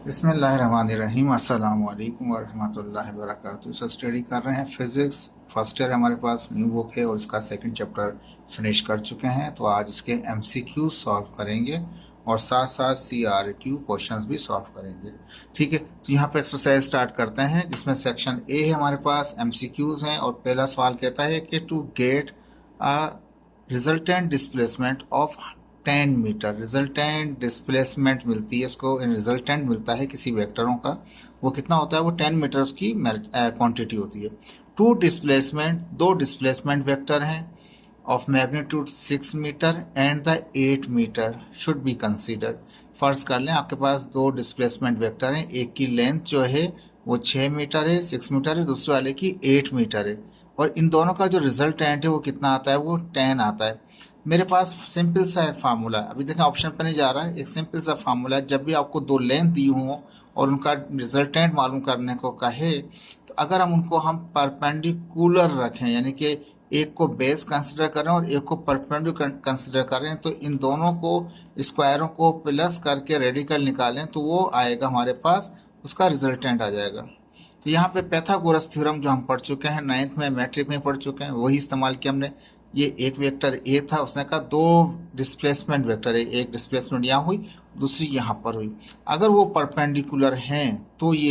बिस्मिल्लाहिर्रहमानिर्रहीम अस्सलाम वालेकुम वरहमतुल्लाहि वबरकातुहू। सर स्टडी कर रहे हैं फिज़िक्स फर्स्ट ईयर। हमारे पास न्यू बुक है और इसका सेकंड चैप्टर फिनिश कर चुके हैं। तो आज इसके एमसीक्यू सॉल्व करेंगे और साथ साथ सीआरक्यू क्वेश्चंस भी सॉल्व करेंगे। ठीक है, तो यहाँ पे एक्सरसाइज स्टार्ट करते हैं जिसमें सेक्शन ए है, हमारे पास एमसीक्यूज हैं। और पहला सवाल कहता है कि to get a resultant displacement of 10 मीटर। रिजल्टेंट डिस्प्लेसमेंट मिलती है इसको, रिजल्टेंट मिलता है किसी वेक्टरों का, वो कितना होता है, वो 10 मीटर्स की क्वांटिटी होती है। टू डिस्प्लेसमेंट, दो डिस्प्लेसमेंट वेक्टर हैं of magnitude 6 metre and the 8 metre should be considered. फर्ज कर लें आपके पास दो डिस्प्लेसमेंट वेक्टर हैं, एक की लेंथ जो है वो 6 मीटर है, 6 मीटर है, दूसरे वाले की 8 मीटर है। और इन दोनों का जो रिजल्टेंट है वो कितना आता है, वो 10 आता है। मेरे पास सिंपल सा फार्मूला है, अभी देखें ऑप्शन पर नहीं जा रहा है, एक सिंपल सा फार्मूला है। जब भी आपको दो लेंथ दी हो और उनका रिजल्टेंट मालूम करने को कहे, तो अगर हम परपेंडिकुलर रखें, यानी कि एक को बेस कंसिडर करें और एक को परपेंडिकुलर कंसिडर करें, तो इन दोनों को स्क्वायरों को प्लस करके रेडिकल निकालें तो वो आएगा हमारे पास, उसका रिजल्टेंट आ जाएगा। तो यहाँ पे पैथागोरस थ्योरम जो हम पढ़ चुके हैं, 9th में मैट्रिक में पढ़ चुके हैं, वही इस्तेमाल किया हमने। ये एक वेक्टर ए था, उसने कहा दो डिस्प्लेसमेंट वेक्टर है, एक डिस्प्लेसमेंट यहाँ हुई, दूसरी यहाँ पर हुई। अगर वो परपेंडिकुलर हैं तो ये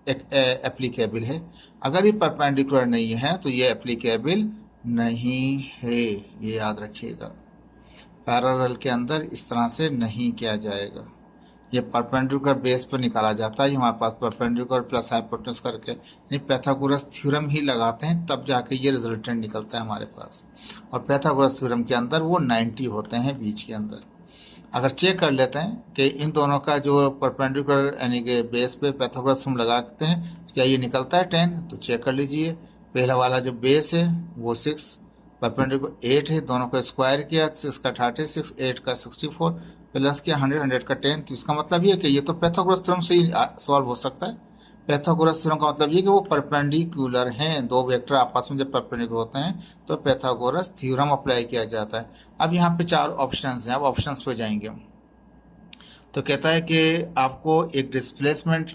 एप्लीकेबल है, अगर ये परपेंडिकुलर नहीं है तो ये एप्लीकेबल नहीं है, ये याद रखिएगा। पैरेलल के अंदर इस तरह से नहीं किया जाएगा, ये परपेंडिकुलर बेस पर निकाला जाता है। हमारे पास परपेंडिकुलर प्लस हाइपोटेन्यूज करके यानी पैथागोरस थ्योरम ही लगाते हैं, तब जाके ये रिजल्टेंट निकलता है हमारे पास। और पैथागोरस थ्योरम के अंदर वो 90 होते हैं बीच के अंदर। अगर चेक कर लेते हैं कि इन दोनों का जो परपेंडिकुलर यानी कि बेस पे पैथागोरस थ्योरम लगाते हैं, क्या ये निकलता है 10, तो चेक कर लीजिए। पहला वाला जो बेस है वो 6, परपेंडिकुलर 8 है, दोनों को स्क्वायर किया, 6 का 36, 8 का 64, प्लस किया 100, 100 का 10। तो इसका मतलब ये कि ये तो पैथागोरस थ्योरम से ही सॉल्व हो सकता है। पैथागोरस थ्योरम का मतलब ये कि वो परपेंडिकुलर हैं, दो वेक्टर आपस में जब परपेंडिकुलर होते हैं तो पैथागोरस थ्योरम अप्लाई किया जाता है। अब यहाँ पे चार ऑप्शंस हैं, अब ऑप्शंस पे जाएंगे। तो कहता है कि आपको एक डिस्प्लेसमेंट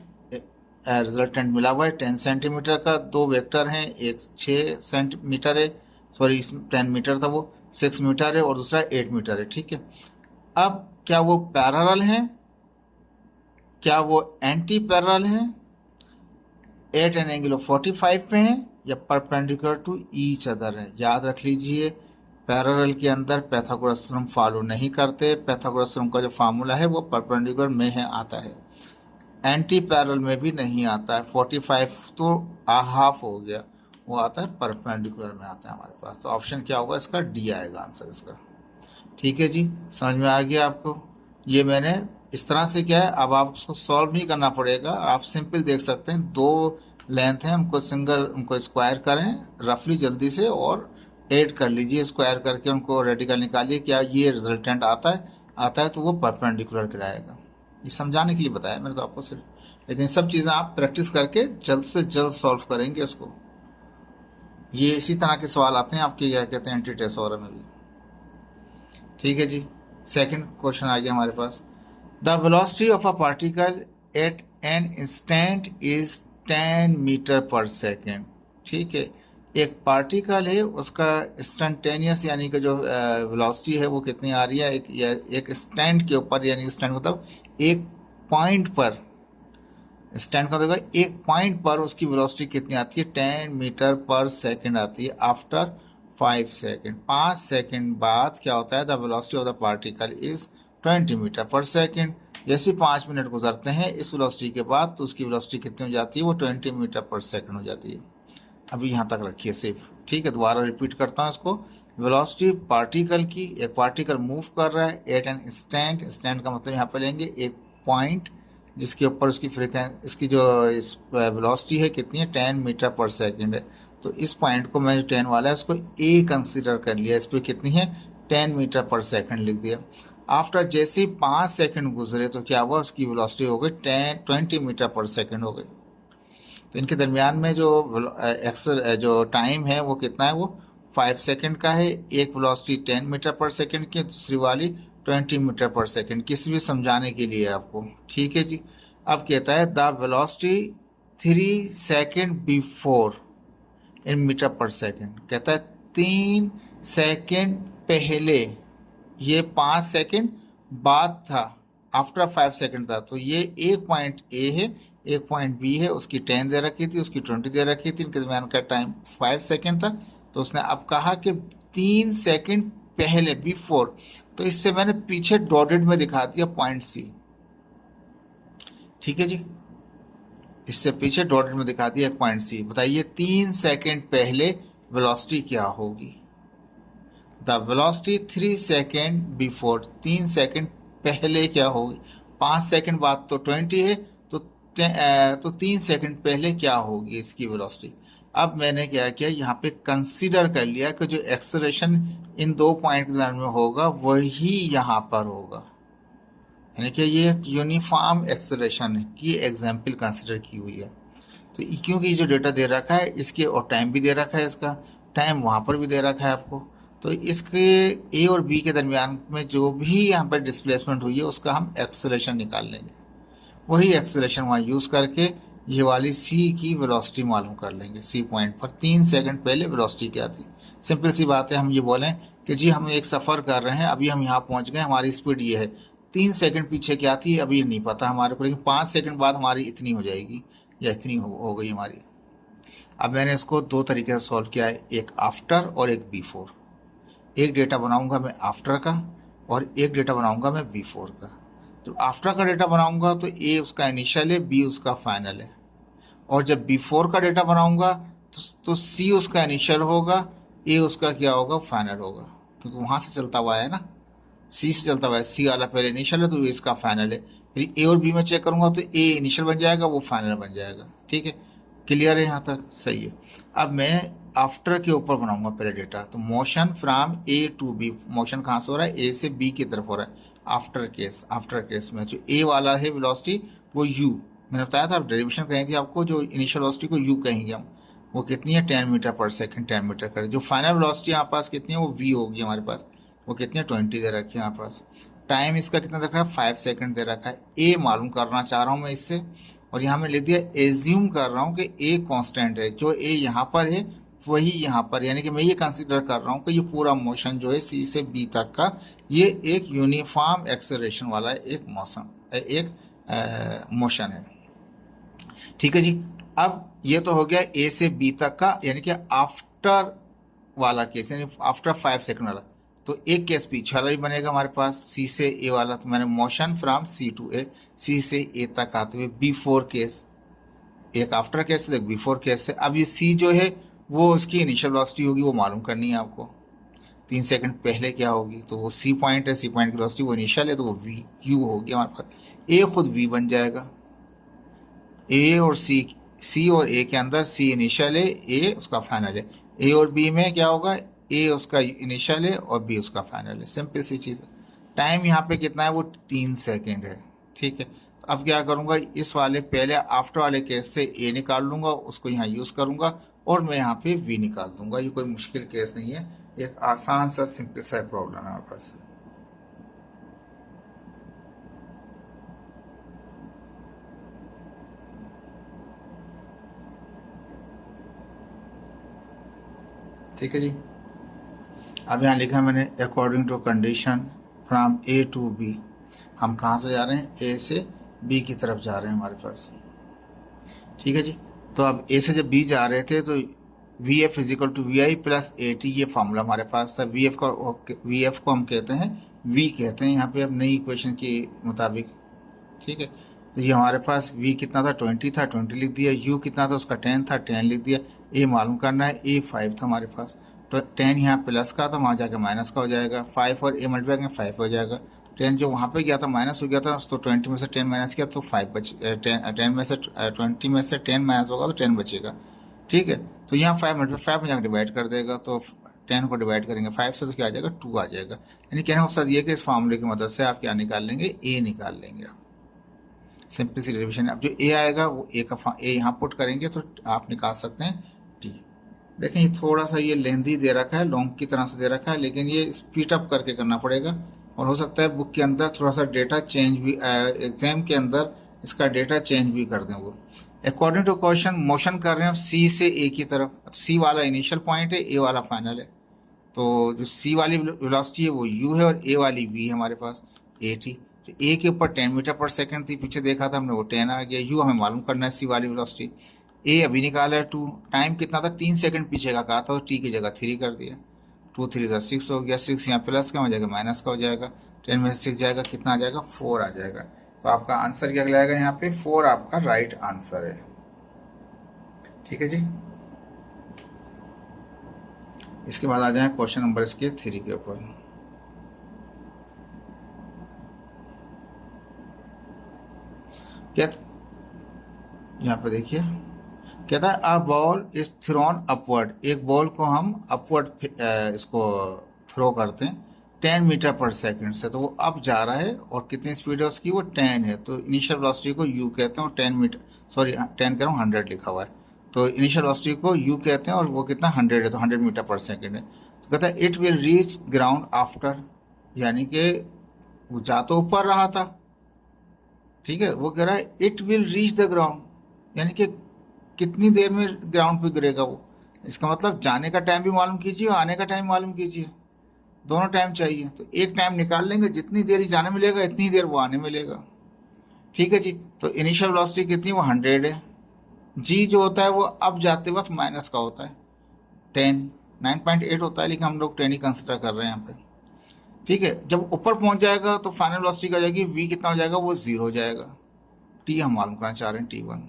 रिजल्टेंट मिला हुआ है 10 सेंटीमीटर का, दो वेक्टर हैं, एक 6 सेंटीमीटर है, सॉरी 10 मीटर था वो, 6 मीटर है, और दूसरा 8 मीटर है। ठीक है, अब क्या वो पैरेलल हैं, क्या वो एंटी पैरेलल हैं, एट एन एंगल ऑफ 45 पे हैं, या परपेंडिकुलर टू ईच अदर है। याद रख लीजिए, पैरेलल के अंदर पैथागोरस थ्योरम फॉलो नहीं करते। पैथागोरस थ्योरम का जो फार्मूला है वो परपेंडिकुलर में है आता है, एंटी पैरेलल में भी नहीं आता है। 45 तो हाफ हो गया, वो आता है परपेंडिकुलर में आता है हमारे पास। तो ऑप्शन क्या होगा इसका, डी आएगा आंसर इसका। ठीक है जी, समझ में आ गया आपको। ये मैंने इस तरह से किया है, अब आप उसको सॉल्व नहीं करना पड़ेगा, आप सिंपल देख सकते हैं दो लेंथ है, उनको स्क्वायर करें रफली जल्दी से और ऐड कर लीजिए, स्क्वायर करके उनको रेडिकल निकालिए, क्या ये रिजल्टेंट आता है तो वो परपेंडिकुलर कराएगा। ये समझाने के लिए बताया मैंने तो आपको सिर्फ, लेकिन सब चीज़ें आप प्रैक्टिस करके जल्द से जल्द सॉल्व करेंगे इसको। ये इसी तरह के सवाल आते हैं आपके, क्या कहते हैं, एंटी टेस्ट वगैरह में भी। ठीक है जी, सेकंड क्वेश्चन आ गया हमारे पास। The velocity of a particle at an instant is 10 metre per second. ठीक है, एक पार्टिकल है, उसका इंस्टेंटेनियस यानी कि जो वेलोसिटी है वो कितनी आ रही है, एक स्टैंड के ऊपर, यानी स्टैंड मतलब एक पॉइंट पर, स्टैंड का देखो एक पॉइंट पर उसकी वेलोसिटी कितनी आती है, 10 मीटर पर सेकेंड आती है। आफ्टर 5 सेकेंड, 5 सेकेंड बाद क्या होता है, the velocity of the particle is 20 metre per second. जैसे 5 मिनट गुजरते हैं इस वेलोसिटी के बाद, तो उसकी वेलोसिटी कितनी हो जाती है, वो 20 मीटर पर सेकेंड हो जाती है। अभी यहाँ तक रखिए सिर्फ। ठीक है, दोबारा रिपीट करता हूँ इसको। वेलोसिटी पार्टिकल की, एक पार्टिकल मूव कर रहा है एट एन इंस्टेंट, इंस्टेंट का मतलब यहाँ पे लेंगे एक पॉइंट जिसके ऊपर उसकी फ्रीक्वेंसी, इसकी जो वेलोसिटी है कितनी है, 10 मीटर पर सेकेंड है। तो इस पॉइंट को मैं जो 10 वाला है उसको ए कंसिडर कर लिया, इस पर कितनी है, 10 मीटर पर सेकेंड लिख दिया। आफ्टर जैसे 5 सेकेंड गुजरे तो क्या हुआ, उसकी वेलोसिटी हो गई 20 मीटर पर सेकेंड हो गई। तो इनके दरमियान में जो टाइम है वो कितना है, वो 5 सेकेंड का है। एक वेलोसिटी 10 मीटर पर सेकेंड की, दूसरी वाली 20 मीटर पर सेकेंड, किसी भी समझाने के लिए आपको। ठीक है जी, अब कहता है the velocity 3 second before in metre per second, कहता है 3 सेकेंड पहले, ये 5 सेकेंड बाद था, आफ्टर 5 सेकेंड था, तो ये एक पॉइंट ए है, एक पॉइंट बी है, उसकी 10 दे रखी थी, उसकी 20 दे रखी थी, इनके दरमियान का टाइम 5 सेकेंड था। तो उसने अब कहा कि 3 सेकेंड पहले, बिफोर, तो इससे मैंने पीछे डॉटेड में दिखा दिया पॉइंट सी, ठीक है जी, इससे पीछे डॉटेड में दिखा दिया पॉइंट सी। बताइए 3 सेकेंड पहले वेलोसिटी क्या होगी? The velocity 3 second before, 3 second पहले क्या होगी? 5 सेकेंड बाद तो 20 है, तो 3 सेकेंड पहले क्या होगी इसकी वेलोसिटी? अब मैंने क्या किया, यहाँ पे कंसीडर कर लिया कि जो एक्सेलरेशन इन दो पॉइंट के दरमियान में होगा वही यहाँ पर होगा, यानी कि ये यूनिफॉर्म एक्सेलरेशन की एग्जाम्पल कंसीडर की हुई है। तो क्योंकि जो डेटा दे रखा है इसके, और टाइम भी दे रखा है, इसका टाइम वहाँ पर भी दे रखा है आपको, तो इसके ए और बी के दरमियान में जो भी यहाँ पर डिस्प्लेसमेंट हुई है उसका हम एक्सेलरेशन निकाल लेंगे, वही एक्सेलरेशन वहाँ यूज़ करके ये वाली सी की वेलोसिटी मालूम कर लेंगे। सी पॉइंट पर 3 सेकंड पहले वेलोसिटी क्या थी? सिंपल सी बात है, हम ये बोलें कि जी हम एक सफ़र कर रहे हैं, अभी हम यहाँ पहुँच गए, हमारी स्पीड ये है, 3 सेकंड पीछे क्या थी अभी नहीं पता हमारे को, लेकिन 5 सेकंड बाद हमारी इतनी हो जाएगी या इतनी हो गई हमारी। अब मैंने इसको दो तरीके से सॉल्व किया है, एक आफ्टर और एक बिफोर। एक डेटा बनाऊंगा मैं आफ्टर का और एक डेटा बनाऊंगा मैं बिफोर का। तो आफ्टर का डेटा बनाऊंगा तो ए उसका इनिशियल है, बी उसका फाइनल है, और जब बिफोर का डेटा बनाऊंगा तो सी उसका इनिशियल होगा, ए उसका क्या होगा, फाइनल होगा, क्योंकि वहां से चलता हुआ है ना, सी से चलता हुआ है, सी वाला पहले इनिशियल है तो इसका फाइनल है, फिर ए और बी में चेक करूंगा तो ए इनिशियल बन जाएगा, वो फाइनल बन जाएगा। ठीक है, क्लियर है यहाँ तक? सही है। अब मैं आफ्टर के ऊपर बनाऊंगा पहले डेटा, तो motion from A to B, motion कहाँ से हो रहा है? ए से बी की तरफ हो रहा है। आफ्टर केस में जो ए वाला है वेलोसिटी वो यू, मैंने बताया था, डेरिवेशन कही थी आपको, जो इनिशियल वेलोसिटी को यू कहेंगे हम, वो कितनी है? 10 मीटर पर सेकंड, 10 मीटर कर। जो फाइनल वेलोसिटी हमारे पास कितनी है? वो वी होगी हमारे पास, वो कितनी है? 20 दे रखी है हमारे पास। टाइम इसका कितना दे रखा है? 5 सेकंड दे रखा है। ए मालूम करना चाह रहा हूँ मैं इससे, और यहाँ मैं लिख दिया एज्यूम कर रहा हूँ कि ए कांस्टेंट है, जो ए यहाँ पर है वही यहाँ पर, यानी कि मैं ये कंसीडर कर रहा हूँ कि ये पूरा मोशन जो है सी से बी तक का, ये एक यूनिफॉर्म एक्सेलरेशन वाला एक मोशन है। ठीक है जी। अब ये तो हो गया ए से बी तक का, यानी कि आफ्टर वाला केस, यानी आफ्टर 5 सेकंड वाला। तो एक केस पीछे वाला भी बनेगा हमारे पास, सी से ए वाला, तो मैंने मोशन फ्रॉम सी टू ए, सी से ए तक आते हुए, बिफोर केस, एक आफ्टर केस है एक बिफोर केस है। अब ये सी जो है वो उसकी इनिशियल वेलोसिटी होगी, वो मालूम करनी है आपको, 3 सेकंड पहले क्या होगी, तो वो सी पॉइंट है, सी पॉइंट की वेलोसिटी वो इनिशियल है, तो वो वी यू होगी हमारे पास। ए खुद वी बन जाएगा, ए और सी और ए के अंदर सी इनिशियल है, ए उसका फाइनल है। ए और बी में क्या होगा? ए उसका इनिशियल है और बी उसका फाइनल है। सिंपल सी चीज़ है। टाइम यहाँ पे कितना है? वो 3 सेकंड है। ठीक है, तो अब क्या करूँगा, इस वाले पहले आफ्टर वाले केस से ए निकाल लूँगा, उसको यहाँ यूज़ करूँगा, और मैं यहाँ पे वी निकाल दूंगा। ये कोई मुश्किल केस नहीं है, एक आसान सा सिंपलीफाइड प्रॉब्लम है हमारे पास। ठीक है जी। अब यहाँ लिखा मैंने according to condition from A to B, हम कहाँ से जा रहे हैं? ए से बी की तरफ जा रहे हैं हमारे पास। ठीक है जी। तो अब ए से जब बी जा रहे थे तो V F equal to we I plus A T, ये फॉर्मूला हमारे पास था। वी एफ को हम कहते हैं वी कहते हैं यहाँ पे, अब नई इक्वेशन के मुताबिक। ठीक है, तो ये हमारे पास वी कितना था? 20 था, 20 लिख दिया। यू कितना था? उसका 10 था, 10 लिख दिया। ए मालूम करना है, ए 5 था हमारे पास, तो 10 यहाँ प्लस का था, वहाँ जाके माइनस का हो जाएगा। 5 और ए मल्टीप्लाई करेंगे 5 हो जाएगा। 10 जो वहाँ पे गया था माइनस हो गया था, तो 20 में से 10 माइनस किया तो 5 10 में से 20 में से 10 माइनस होगा तो 10 बचेगा। ठीक है, तो यहाँ 5 मल्टीप्लाई 5 में जाकर डिवाइड कर देगा, तो 10 को डिवाइड करेंगे 5 से तो क्या आ जाएगा? 2 आ जाएगा। यानी कहने का मकसद ये कि इस फार्मूले की मदद से आप क्या निकाल लेंगे? ए निकाल लेंगे आप। सिंपल सी डेरिवेशन है। अब जो ए आएगा वो ए यहाँ पुट करेंगे तो आप निकाल सकते हैं टी। देखें ये थोड़ा सा ये लेंथी दे रखा है, लॉन्ग की तरह से दे रखा है, लेकिन ये स्पीड अप करके करना पड़ेगा, और हो सकता है बुक के अंदर थोड़ा सा डेटा चेंज भी, एग्जाम के अंदर इसका डेटा चेंज भी कर दें वो। अकॉर्डिंग टू क्वेश्चन मोशन कर रहे हैं सी से ए की तरफ, सी वाला इनिशियल पॉइंट है, ए वाला फाइनल है। तो जो सी वाली वेलोसिटी है वो u है और ए वाली v है हमारे पास at। तो a के ऊपर 10 मीटर पर सेकंड थी, पीछे देखा था हमने वो 10 आ गया। u हमें मालूम करना है सी वाली वेलोसिटी। a अभी निकाला है 2, टाइम कितना था 3 सेकंड पीछे का कहा था, तो t की जगह 3 कर दिया। 2 3 6 हो गया, 6 यहाँ प्लस का हो जाएगा माइनस का हो जाएगा, 10 में से 6 जाएगा कितना आ जाएगा 4 आ जाएगा। तो आपका आंसर क्या लगेगा यहाँ पे 4 आपका राइट आंसर है। ठीक है जी। इसके बाद आ जाए क्वेश्चन नंबर इसके 3 के ऊपर। क्या यहाँ पे देखिए कहता है a ball is throne upward, एक बॉल को हम अपवर्ड इसको थ्रो करते हैं 10 मीटर पर सेकंड से, तो वो अप जा रहा है और कितनी स्पीड है उसकी वो 10 है। तो इनिशियल वेलोसिटी को u कहते हैं और 10 मीटर, सॉरी 10 कह रहा हूँ 100 लिखा हुआ है, तो इनिशियल वेलोसिटी को u कहते हैं और वो कितना 100 है, तो 100 मीटर पर सेकंड है। तो कहता है it will reach ground after, यानी कि वो जा तो ऊपर रहा था, ठीक है, वो कह रहा है it will reach the ground, यानी कि कितनी देर में ग्राउंड पे गिरेगा वो। इसका मतलब जाने का टाइम भी मालूम कीजिए और आने का टाइम मालूम कीजिए, दोनों टाइम चाहिए। तो एक टाइम निकाल लेंगे, जितनी देर ही जाने मिलेगा इतनी देर वो आने मिलेगा। ठीक है जी। तो इनिशियल वेलोसिटी कितनी वो 100 है। जी जो होता है वो अब जाते वक्त माइनस का होता है 10, 9.8 होता है, लेकिन हम लोग 10 ही कंसिडर कर रहे हैं यहाँ पे। ठीक है, जब ऊपर पहुंच जाएगा तो फाइनल वेलोसिटी क्या हो जाएगी, v कितना हो जाएगा वो 0 हो जाएगा। t हम मालूम करना चाह रहे हैं t1,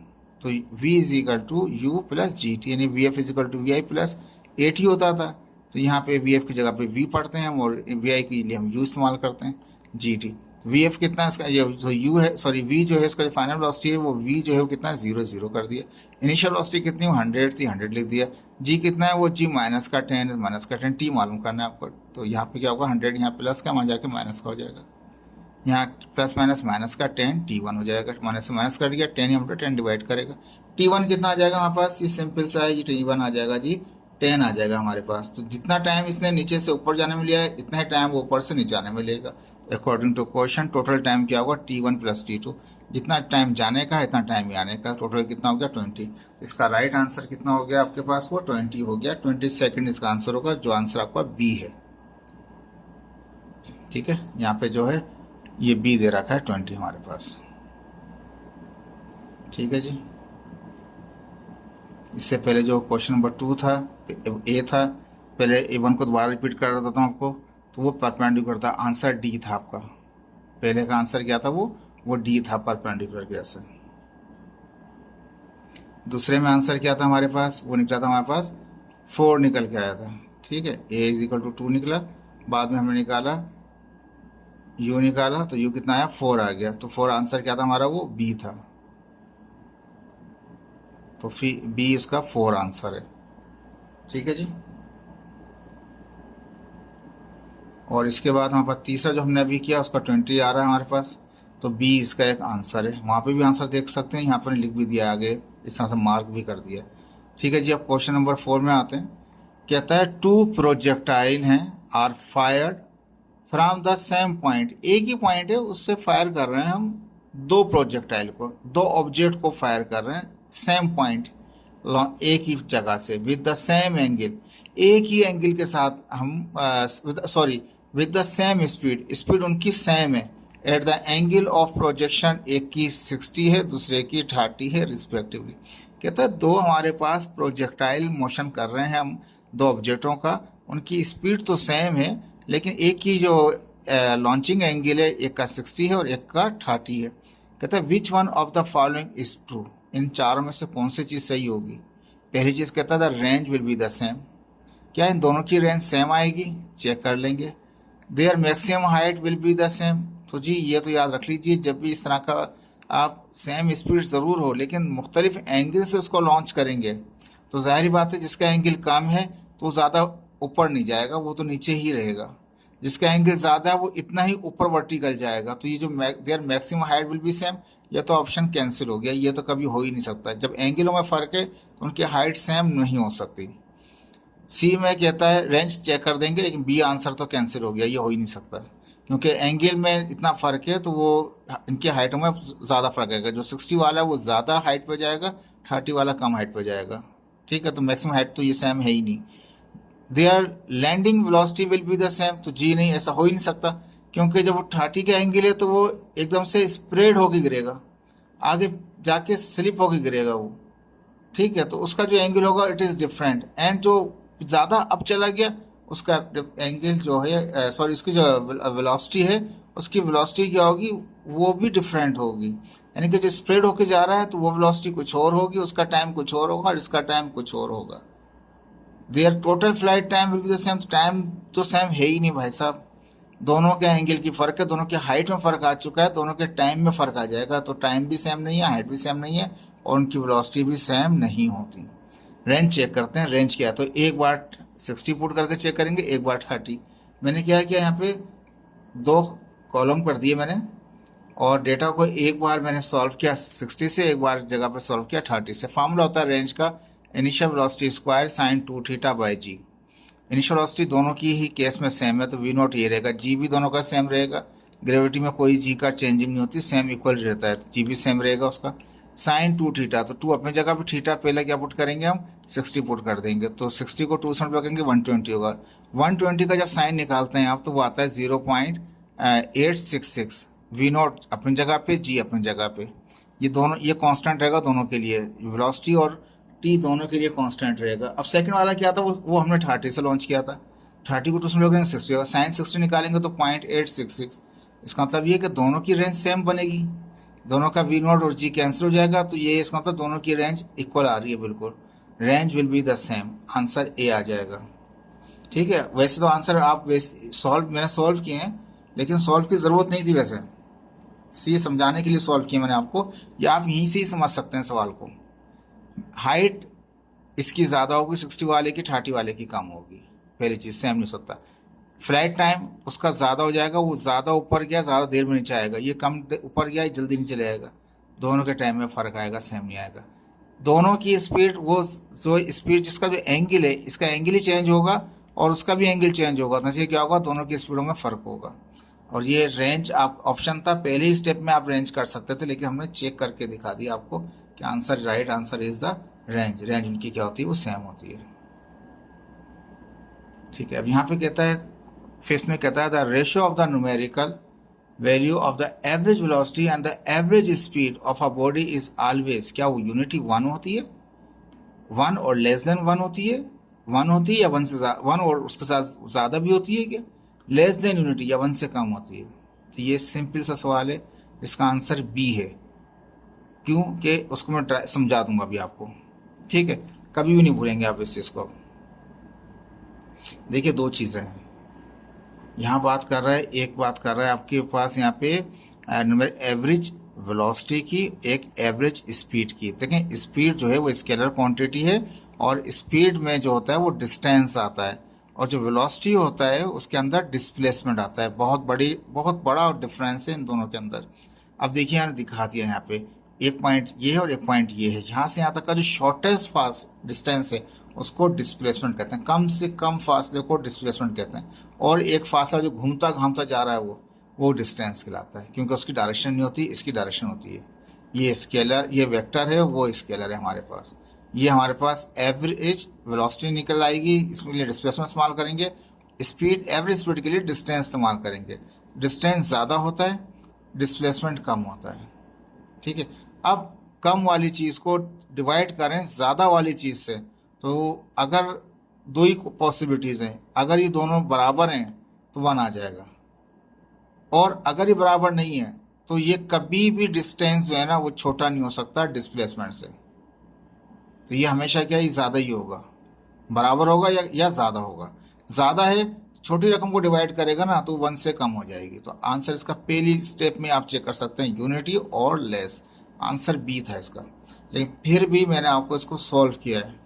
तो v is equal to u plus g t, यानी v f is equal to we I plus A t होता था। तो यहाँ पे वी एफ की जगह पे v पढ़ते हैं हम और वी आई के लिए हम u इस्तेमाल करते हैं जी टी। वी एफ कितना है इसका, ये जो यू है सॉरी v जो है इसका जो फाइनल वेलोसिटी है वो v जो है वो कितना 0 0 कर दिया। इनिशियल वेलोसिटी कितनी हो 100 थी, 100 लिख दिया। g कितना है वो g माइनस का 10 माइनस का 10, t मालूम करना है आपको। तो यहाँ पे क्या होगा 100 यहाँ प्लस का वहाँ जाके माइनस का हो जाएगा, यहाँ प्लस माइनस माइनस का 10 t1 हो जाएगा, माइनस से माइनस कर दिया 10 यहाँ पे 10 डिवाइड करेगा, t1 कितना आ जाएगा हमारे पास, ये सिंपल सा है, ये t1 आ जाएगा जी 10 आ जाएगा हमारे पास। तो जितना टाइम इसने नीचे से ऊपर जाने में लिया है इतना ही टाइम वो ऊपर से नीचे आने में लेगा। According to question total time क्या होगा t1 प्लस t2, जितना टाइम जाने का है इतना टाइम ही आने का, टोटल कितना हो गया 20। इसका राइट आंसर कितना हो गया आपके पास वो 20 हो गया, 20 सेकेंड इसका आंसर होगा, जो आंसर आपका बी है। ठीक है, यहाँ पे जो है ये बी दे रखा है 20 हमारे पास। ठीक है जी। इससे पहले जो क्वेश्चन नंबर 2 था ए था, पहले ए1 को दोबारा रिपीट कर रहा था आपको, तो वो परपेंडिकुलर था, आंसर डी था आपका। पहले का आंसर क्या था वो डी था परपेंडिकुलर के ऐसे। दूसरे में आंसर क्या था हमारे पास, वो निकला था हमारे पास 4 निकल के आया था। ठीक है, ए इज इक्वल टू 2 निकला, बाद में हमने निकाला u निकाला तो u कितना आया 4 आ गया, तो 4 आंसर क्या था हमारा वो b था, तो फिर b इसका 4 आंसर है। ठीक है जी। और इसके बाद हमारे पास तीसरा जो हमने अभी किया उसका 20 आ रहा है हमारे पास, तो b इसका एक आंसर है। वहाँ पे भी आंसर देख सकते हैं, यहाँ पर लिख भी दिया आगे, इस तरह से मार्क भी कर दिया। ठीक है जी। अब क्वेश्चन नंबर 4 में आते हैं। कहता है 2 प्रोजेक्टाइल हैं are fired from the same point, एक ही पॉइंट है उससे फायर कर रहे हैं हम 2 प्रोजेक्टाइल को, 2 ऑब्जेक्ट को फायर कर रहे हैं सेम पॉइंट, एक ही जगह से, विद द सेम एंगल, एक ही एंगल के साथ हम sorry with the same speed, speed उनकी सेम है, at the angle of projection, एक की 60 है दूसरे की 30 है रिस्पेक्टिवली। कहता है 2 हमारे पास प्रोजेक्टाइल मोशन कर रहे हैं हम 2 ऑब्जेक्टों का, उनकी स्पीड तो सेम है लेकिन एक की जो लॉन्चिंग एंगल है एक का 60 है और एक का 30 है। कहता है which one of the following is true, इन चारों में से कौन सी चीज़ सही होगी। पहली चीज़ कहता है the range will be the same, क्या इन दोनों की रेंज सेम आएगी, चेक कर लेंगे। Their maximum height will be the same, तो जी ये तो याद रख लीजिए, जब भी इस तरह का आप सेम स्पीड ज़रूर हो लेकिन मुख्तलिफ एंगल से उसको लॉन्च करेंगे तो जाहिर बात है जिसका एंगल कम है तो ज़्यादा ऊपर नहीं जाएगा, वो तो नीचे ही रहेगा, जिसका एंगल ज़्यादा है वो इतना ही ऊपर वर्टिकल जाएगा। तो ये जो their maximum height will be same, ये तो ऑप्शन कैंसिल हो गया, ये तो कभी हो ही नहीं सकता। जब एंगलों में फ़र्क है तो उनकी हाइट सेम नहीं हो सकती। सी में कहता है रेंज चेक कर देंगे, लेकिन बी आंसर तो कैंसिल हो गया, ये हो ही नहीं सकता क्योंकि एंगल में इतना फ़र्क है तो वो इनकी हाइटों में ज़्यादा फ़र्क आएगा। जो 60 वाला है वो ज़्यादा हाइट पे जाएगा, 30 वाला कम हाइट पे जाएगा। ठीक है, तो मैक्सिमम हाइट तो ये सेम है ही नहीं। Their landing velocity will be the same, तो जी नहीं, ऐसा हो ही नहीं सकता, क्योंकि जब वो 30 का एंगल है तो वो एकदम से स्प्रेड होके गिरेगा, आगे जाके स्लिप होके गिरेगा वो। ठीक है, तो उसका जो एंगल होगा इट इज़ डिफरेंट, एंड जो ज़्यादा अप चला गया उसका एंगल जो है, सॉरी, उसकी जो वेलोसिटी है, उसकी वेलोसिटी क्या होगी, वो भी डिफरेंट होगी। यानी कि जो स्प्रेड होके जा रहा है तो वो वेलोसिटी कुछ और होगी, उसका टाइम कुछ और होगा और इसका टाइम कुछ और होगा। Their total flight time will be the same, time तो सेम है ही नहीं भाई साहब। दोनों के एंगल की फ़र्क है, दोनों के हाइट में फ़र्क आ चुका है, दोनों के टाइम में फ़र्क आ जाएगा, तो टाइम भी सेम नहीं है, हाइट भी सेम नहीं है, और उनकी वेलोसिटी भी सेम नहीं होती। रेंज चेक करते हैं, रेंज क्या है, तो एक बार 60 पुट करके चेक करेंगे, एक बार 30। मैंने क्या किया, यहाँ पे 2 कॉलम कर दिए मैंने, और डेटा को एक बार मैंने सॉल्व किया 60 से, एक बार जगह पे सॉल्व किया 30 से। फार्मूला होता है रेंज का, initial velocity square sine 2 theta by G. Initial velocity दोनों की ही केस में सेम है, तो वी नॉट ये रहेगा, जी भी दोनों का सेम रहेगा। ग्रेविटी में कोई जी का चेंजिंग नहीं होती, सेम इक्वल रहता है, जी भी सेम रहेगा उसका। साइन 2 थीटा, तो 2 अपनी जगह पे, थीटा पहले क्या पुट करेंगे हम, 60 पुट कर देंगे, तो 60 को 2 से मल्टीप्लाई करेंगे 120 होगा। 120 का जब साइन निकालते हैं आप तो वो आता है 0.866। वी नॉट अपनी जगह पे, जी अपनी जगह पे, ये दोनों, ये कांस्टेंट रहेगा दोनों के लिए, वेलोसिटी और टी दोनों के लिए कांस्टेंट रहेगा। अब सेकंड वाला क्या था, वो हमने 30 से लॉन्च किया था, 30 को 2 से मल्टीप्लाई करेंगे 60 होगा, साइन 60 निकालेंगे तो 0.866। इसका मतलब ये कि दोनों की रेंज सेम बनेगी, दोनों का वी नॉट और जी कैंसिल हो जाएगा, तो ये इसका मतलब दोनों की रेंज इक्वल आ रही है बिल्कुल, range will be the same, answer a आ जाएगा। ठीक है, वैसे तो आंसर आप वैसे सॉल्व मैंने सॉल्व किए हैं, लेकिन सॉल्व की ज़रूरत नहीं थी वैसे, सी समझाने के लिए सॉल्व किया मैंने आपको, या आप यहीं से ही समझ सकते हैं सवाल को। हाइट इसकी ज़्यादा होगी 60 वाले की, 30 वाले की कम होगी, पहली चीज़, सेम नहीं हो सकता। फ्लाइट टाइम उसका ज़्यादा हो जाएगा, वो ज़्यादा ऊपर गया ज़्यादा देर में नीचे आएगा, ये कम ऊपर गया जल्दी नीचे ले आएगा, दोनों के टाइम में फ़र्क आएगा, सेम नहीं आएगा। दोनों की स्पीड, वो जो स्पीड जिसका जो एंगल है, इसका एंगल ही चेंज होगा और उसका भी एंगल चेंज होगा, तो क्या होगा, दोनों की स्पीडों में फ़र्क होगा। और ये रेंज आप ऑप्शन था, पहले ही स्टेप में आप रेंज कर सकते थे, लेकिन हमने चेक करके दिखा दिया आपको कि answer, right answer is the range. Range उनकी क्या होती है, वो सेम होती है। ठीक है, अब यहाँ पे कहता है, फिफ्थ में कहता है the ratio of the numerical value of the average velocity and the average speed of a body is always, क्या वो यूनिटी 1 होती है, 1 और लेस देन 1 होती है, 1 होती है या 1 से 1 और उसके साथ ज़्यादा भी होती है क्या, लेस देन यूनिटी या 1 से कम होती है। तो ये सिंपल सा सवाल है, इसका आंसर बी है, क्योंकि उसको मैं समझा दूंगा अभी आपको। ठीक है, कभी भी नहीं भूलेंगे आप इस चीज़ को। देखिए, 2 चीज़ें हैं, यहाँ बात कर रहा है, एक बात कर रहा है आपके पास यहाँ पे एवरेज वेलोसिटी की, एक एवरेज स्पीड की। देखें, स्पीड जो है वो स्केलर क्वांटिटी है, और स्पीड में जो होता है वो डिस्टेंस आता है, और जो वेलोसिटी होता है उसके अंदर डिस्प्लेसमेंट आता है। बहुत बड़ा डिफरेंस है इन दोनों के अंदर। अब देखिए, यहाँ दिखा दिया, यहाँ पे एक पॉइंट ये है और एक पॉइंट ये है, यहाँ से यहाँ तक का जो शॉर्टेस्ट फास्ट डिस्टेंस है उसको डिस्प्लेसमेंट कहते हैं, कम से कम फासले को डिस्प्लेसमेंट कहते हैं, और एक फासला जो घूमता घामता जा रहा है वो डिस्टेंस कहलाता है, क्योंकि उसकी डायरेक्शन नहीं होती, इसकी डायरेक्शन होती है। ये स्केलर, ये वेक्टर है, वो स्केलर है हमारे पास। ये हमारे पास एवरेज वेलोसिटी निकल आएगी, इसके लिए डिस्प्लेसमेंट इस्तेमाल करेंगे, स्पीड, एवरेज स्पीड के लिए डिस्टेंस इस्तेमाल करेंगे। डिस्टेंस ज़्यादा होता है, डिस्प्लेसमेंट कम होता है। ठीक है, अब कम वाली चीज़ को डिवाइड करें ज़्यादा वाली चीज़ से, तो अगर 2 ही पॉसिबिलिटीज़ हैं, अगर ये दोनों बराबर हैं तो 1 आ जाएगा, और अगर ये बराबर नहीं है तो ये कभी भी डिस्टेंस जो है ना वो छोटा नहीं हो सकता डिस्प्लेसमेंट से। तो ये हमेशा क्या, ये ज़्यादा ही होगा, बराबर होगा या ज़्यादा होगा। ज़्यादा है, छोटी रकम को डिवाइड करेगा ना तो 1 से कम हो जाएगी। तो आंसर इसका पहली स्टेप में आप चेक कर सकते हैं, यूनिटी और लेस, आंसर बी था इसका। लेकिन फिर भी मैंने आपको इसको सॉल्व किया है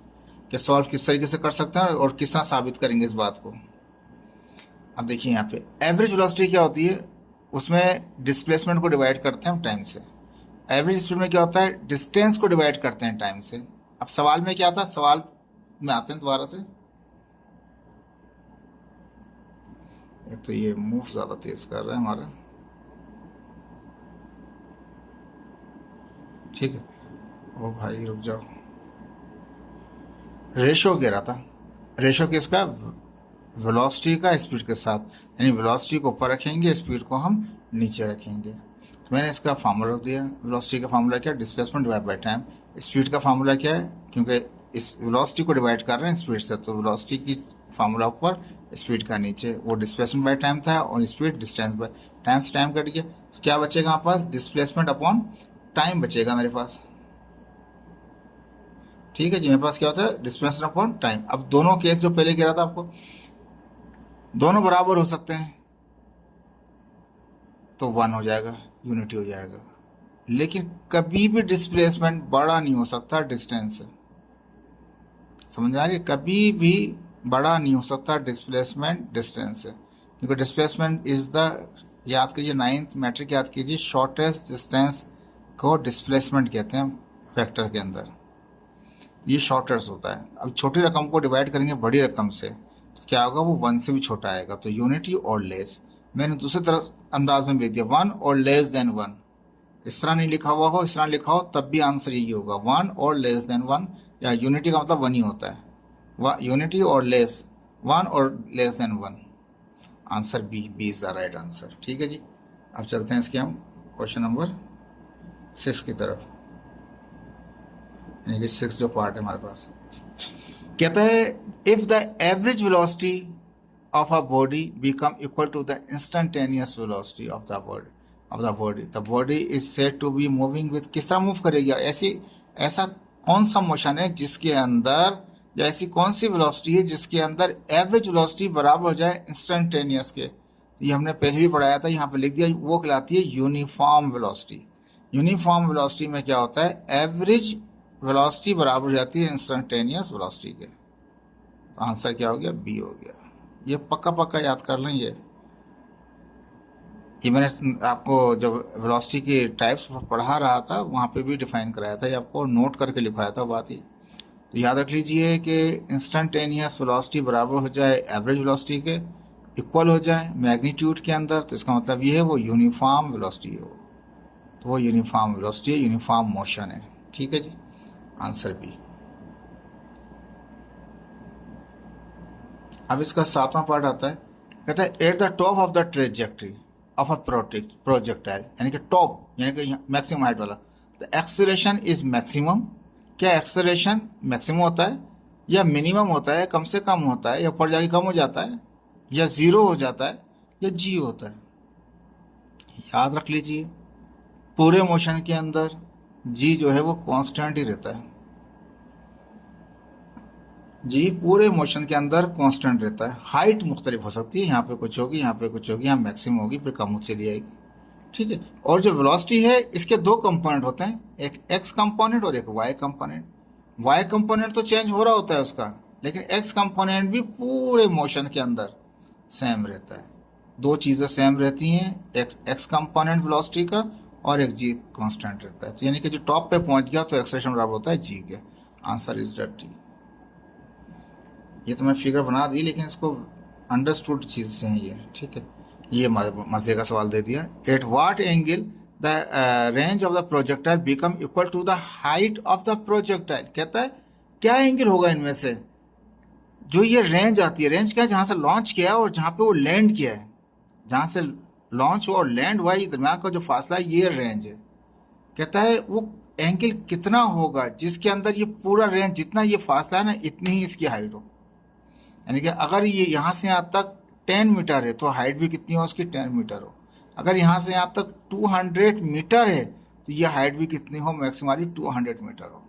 कि सॉल्व किस तरीके से कर सकते हैं और किस तरह साबित करेंगे इस बात को। अब देखिए, यहाँ पे एवरेज वेलोसिटी क्या होती है, उसमें डिस्प्लेसमेंट को डिवाइड करते हैं हम टाइम से। एवरेज स्पीड में क्या होता है, डिस्टेंस को डिवाइड करते हैं टाइम से। अब सवाल में क्या था, सवाल में आते हैं दोबारा से। एक तो ये मूव ज़्यादा तेज़ कर रहा है हमारा, ठीक है। ओ भाई रुक जाओ, रेशो गिरा था, रेशो किसका, वेलोसिटी का स्पीड के साथ, यानी वेलोसिटी को ऊपर रखेंगे, स्पीड को हम नीचे रखेंगे। तो मैंने इसका फार्मूला रख दिया। वेलोसिटी का फार्मूला क्या है, displacement divide by time. Speed का फार्मूला क्या है, क्योंकि इस वेलोसिटी को डिवाइड कर रहे हैं स्पीड से, तो वेलोसिटी की फार्मूला ऊपर, स्पीड का नीचे। वो डिस्प्लेसमेंट बाय टाइम था और स्पीड डिस्टेंस बाय टाइम से टाइम कट गया, तो क्या बचेगा हमारे पास, डिस्प्लेसमेंट अपॉन टाइम बचेगा मेरे पास। ठीक है जी, मेरे पास क्या होता है, डिस्प्लेसमेंट अपॉन टाइम। अब दोनों केस जो पहले कह रहा था आपको, दोनों बराबर हो सकते हैं, तो 1 हो जाएगा, यूनिटी हो जाएगा। लेकिन कभी भी डिस्प्लेसमेंट बड़ा नहीं हो सकता डिस्टेंस से, समझ में आ रही है, कभी भी बड़ा नहीं हो सकता डिस्प्लेसमेंट डिस्टेंस से, क्योंकि डिस्प्लेसमेंट इज द, याद कीजिए 9th मैट्रिक याद कीजिए, शॉर्टेस्ट डिस्टेंस को डिस्प्लेसमेंट कहते हैं वेक्टर के अंदर, ये शॉर्टेस्ट होता है। अब छोटी रकम को डिवाइड करेंगे बड़ी रकम से, तो क्या होगा, वो 1 से भी छोटा आएगा, तो यूनिटी और लेस। मैंने दूसरी तरफ अंदाज में लिख दिया 1 और लेस देन 1, इस तरह नहीं लिखा हुआ हो, इस तरह लिखा हो तब भी आंसर यही होगा, 1 और लेस देन 1, या यूनिटी का मतलब 1 ही होता है, यूनिटी और लेस, 1 और less than 1। Answer B is the right answer. ठीक है जी, अब चलते हैं इसके हम क्वेश्चन नंबर 6 की तरफ, यानी कि 6 जो पार्ट है हमारे पास। कहता है if the average velocity of a body become equal to the instantaneous velocity of the body is said to be moving with, किस तरह मूव करेगी, ऐसा कौन सा मोशन है जिसके अंदर, या ऐसी कौन सी वेलोसिटी है जिसके अंदर एवरेज वेलोसिटी बराबर हो जाए इंस्टेंटेनियस के। ये हमने पहले भी पढ़ाया था, यहाँ पे लिख दिया, वो कहलाती है यूनिफॉर्म वेलोसिटी। यूनिफॉर्म वेलोसिटी में क्या होता है, एवरेज वेलोसिटी बराबर हो जाती है इंस्टेंटेनियस वेलोसिटी के। तो आंसर क्या हो गया, बी हो गया। ये पक्का पक्का याद कर लें। ये मैंने आपको जब वेलोसिटी की टाइप्स पढ़ा रहा था वहाँ पे भी डिफाइन कराया था, ये आपको नोट करके लिखाया था बात ही। तो याद रख लीजिए कि इंस्टेंटेनियस वेलोसिटी बराबर हो जाए एवरेज वेलोसिटी के, इक्वल हो जाए मैग्नीट्यूड के अंदर, तो इसका मतलब ये है वो यूनिफॉर्म वेलोसिटी है, तो वो यूनिफॉर्म वेलोसिटी है, यूनिफॉर्म मोशन है। ठीक है जी, आंसर बी। अब इसका 7वां पार्ट आता है, कहता है at the top of the trajectory of a projectile, यानी कि टॉप यानी कि मैक्सिमम हाइट वाला, द एक्सेलरेशन इज मैक्सिमम। क्या एक्सेलरेशन मैक्सिमम होता है या मिनिमम होता है, कम से कम होता है, या ऊपर जाके कम हो जाता है, या जीरो हो जाता है, या जी होता है। याद रख लीजिए पूरे मोशन के अंदर जी जो है वो कांस्टेंट ही रहता है, जी पूरे मोशन के अंदर कांस्टेंट रहता है। हाइट मुख्तलिफ हो सकती है, यहाँ पे कुछ होगी, यहाँ पे कुछ होगी, यहाँ मैक्सिमम होगी, फिर कम चली आएगी। ठीक है, और जो वेलोसिटी है इसके 2 कंपोनेंट होते हैं, एक एक्स कंपोनेंट और एक वाई कंपोनेंट। वाई कंपोनेंट तो चेंज हो रहा होता है उसका, लेकिन एक्स कंपोनेंट भी पूरे मोशन के अंदर सेम रहता है। 2 चीज़ें सेम रहती हैं, एक्स कंपोनेंट वेलोसिटी का, और एक जी कांस्टेंट रहता है। तो यानी कि जो टॉप पे पहुंच गया तो एक्सेलरेशन बराबर होता है जी के। Answer is that D. ये तो मैं फिगर बना दी, लेकिन इसको अंडरस्टूड चीज़ है ये। ठीक है, ये मजे का सवाल दे दिया। At what angle the range of the projectile become equal to the height of the projectile. कहता है क्या एंगल होगा इनमें से, जो ये रेंज आती है, रेंज क्या है, जहां से लॉन्च किया है और जहां पे वो लैंड किया है, जहां से लॉन्च हुआ और लैंड हुआ, ये दरम्यान का जो फासला है ये रेंज है। कहता है वो एंगल कितना होगा जिसके अंदर ये पूरा रेंज, जितना ये फासला है ना, इतनी ही इसकी हाइट हो। यानी कि अगर ये यहाँ से यहाँ तक 10 मीटर है तो हाइट भी कितनी हो उसकी, 10 मीटर हो। अगर यहाँ से यहाँ तक 200 मीटर है तो ये हाइट भी कितनी हो, मैक्सिमली 200 मीटर हो।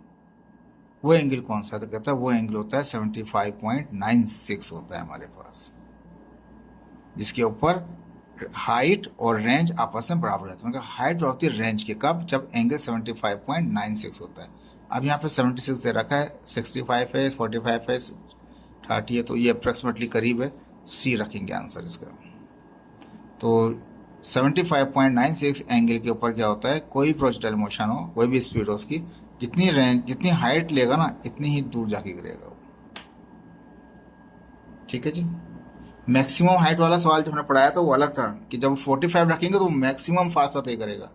वो एंगल कौन सा है, तो कहता है वो एंगल होता है 75.96 होता है हमारे पास, जिसके ऊपर हाइट और रेंज आपस में बराबर रहते हैं। मतलब हाइट होती है रेंज के, कब, जब एंगल 75.96 होता है। अब यहाँ पे 76 दे रखा है, 65 है, 45 है, 30 है, तो ये अप्रॉक्सीमेटली करीब है। सी रखेंगे आंसर इसका। तो 75.96 एंगल के ऊपर क्या होता है, कोई प्रोजेक्टाइल मोशन हो, कोई भी स्पीड हो उसकी, जितनी रेंज, जितनी हाइट लेगा ना, इतनी ही दूर जाके गिरेगा वो। ठीक है जी, मैक्सिमम हाइट वाला सवाल जो हमने पढ़ाया था वो अलग था कि जब 45 रखेंगे तो मैक्सिमम फासला तय करेगा।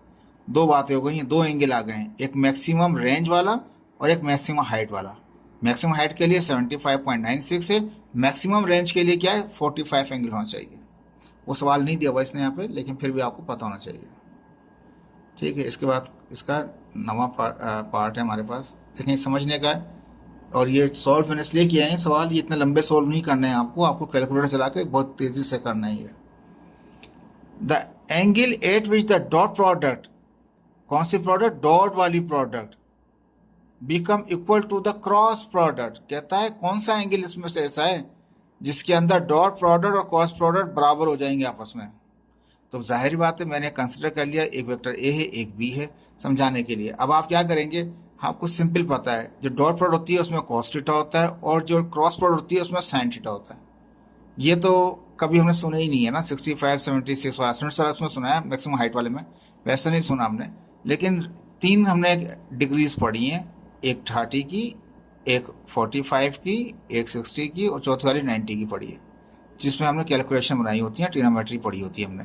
दो बातें हो गई हैं, दो एंगल आ गए हैं, एक मैक्सिमम रेंज वाला और एक मैक्सिमम हाइट वाला। मैक्सिमम हाइट के लिए 75.96 है, मैक्सिमम रेंज के लिए क्या है 45 एंगल होना चाहिए। वो सवाल नहीं दिया हुआ इसने यहाँ पे, लेकिन फिर भी आपको पता होना चाहिए। ठीक है, इसके बाद इसका नवा पार्ट है हमारे पास, देखें समझने का है। और ये सॉल्व मैंने इसलिए किया है सवाल, ये इतने लंबे सॉल्व नहीं करने हैं आपको कैलकुलेटर चला के बहुत तेजी से करना ही है। The angle at which the dot product, कौन सी प्रोडक्ट, डॉट वाली product, become equal to the cross product. कहता है कौन सा एंगल इसमें से ऐसा है जिसके अंदर डॉट प्रोडक्ट और क्रॉस प्रोडक्ट बराबर हो जाएंगे आपस में। तो जाहिर बात है मैंने कंसिडर कर लिया, एक वेक्टर ए है एक बी है समझाने के लिए। अब आप क्या करेंगे, आपको सिंपल पता है जो डॉट प्रोडक्ट होती है उसमें कॉस थीटा होता है और जो क्रॉस प्रोडक्ट होती है उसमें साइन थीटा होता है। ये तो कभी हमने सुना ही नहीं है ना, 65, 76 वाला 70 वाला उसमें सुना है मैक्सिमम हाइट वाले में, वैसा नहीं सुना हमने। लेकिन तीन हमने डिग्रीज पढ़ी हैं, एक 30 की, एक 45 की, एक 60 की और चौथी वाली 90 की पढ़ी है, जिसमें हमने कैलकुलेशन बनाई होती है, ट्रिग्नोमेट्री पढ़ी होती है हमने।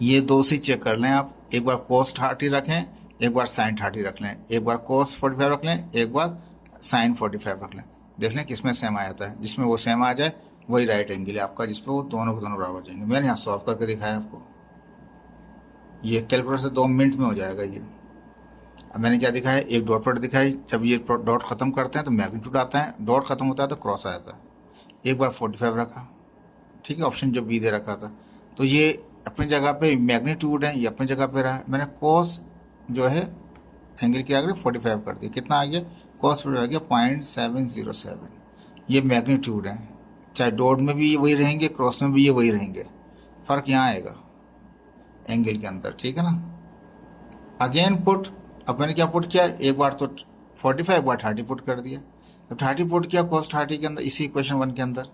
ये दो से चेक कर लें आप, एक बार cos 30 रखें, एक बार sin 30 रख लें, एक बार cos 45 रख लें, एक बार sin 45 रख लें। देख लें किसमें सेम आ जाता है, जिसमें वो सेम आ जाए वही राइट एंगल है आपका, जिसपे वो दोनों के दोनों बराबर हो जाएंगे। मैंने यहाँ सॉल्व करके दिखाया आपको, ये कैलकुलेटर से 2 मिनट में हो जाएगा ये। अब मैंने क्या दिखाया, एक डॉट प्रोडक्ट दिखाई, जब ये डॉट खत्म करते हैं तो मैग्नीट्यूड आता है, डॉट खत्म होता है तो क्रॉस आ जाता है। एक बार 45 रखा, ठीक है, ऑप्शन जो बी दे रखा था, तो ये अपनी जगह पे मैग्नीट्यूड है, ये अपनी जगह पे रहा। मैंने कॉस जो है एंगल क्या आ 45 कर दिया, कितना आ गया, कॉस 45 आ गया 0.707। ये मैग्नीट्यूड है, चाहे डॉट में भी ये वही रहेंगे, क्रॉस में भी ये वही रहेंगे, फर्क यहाँ आएगा एंगल के अंदर, ठीक है ना। अगेन पुट, अब मैंने क्या पुट किया, एक बार तो 45, एक बार 30 पुट कर दिया। जब 30 पुट किया cos 30 के अंदर, इसी इक्वेशन 1 के अंदर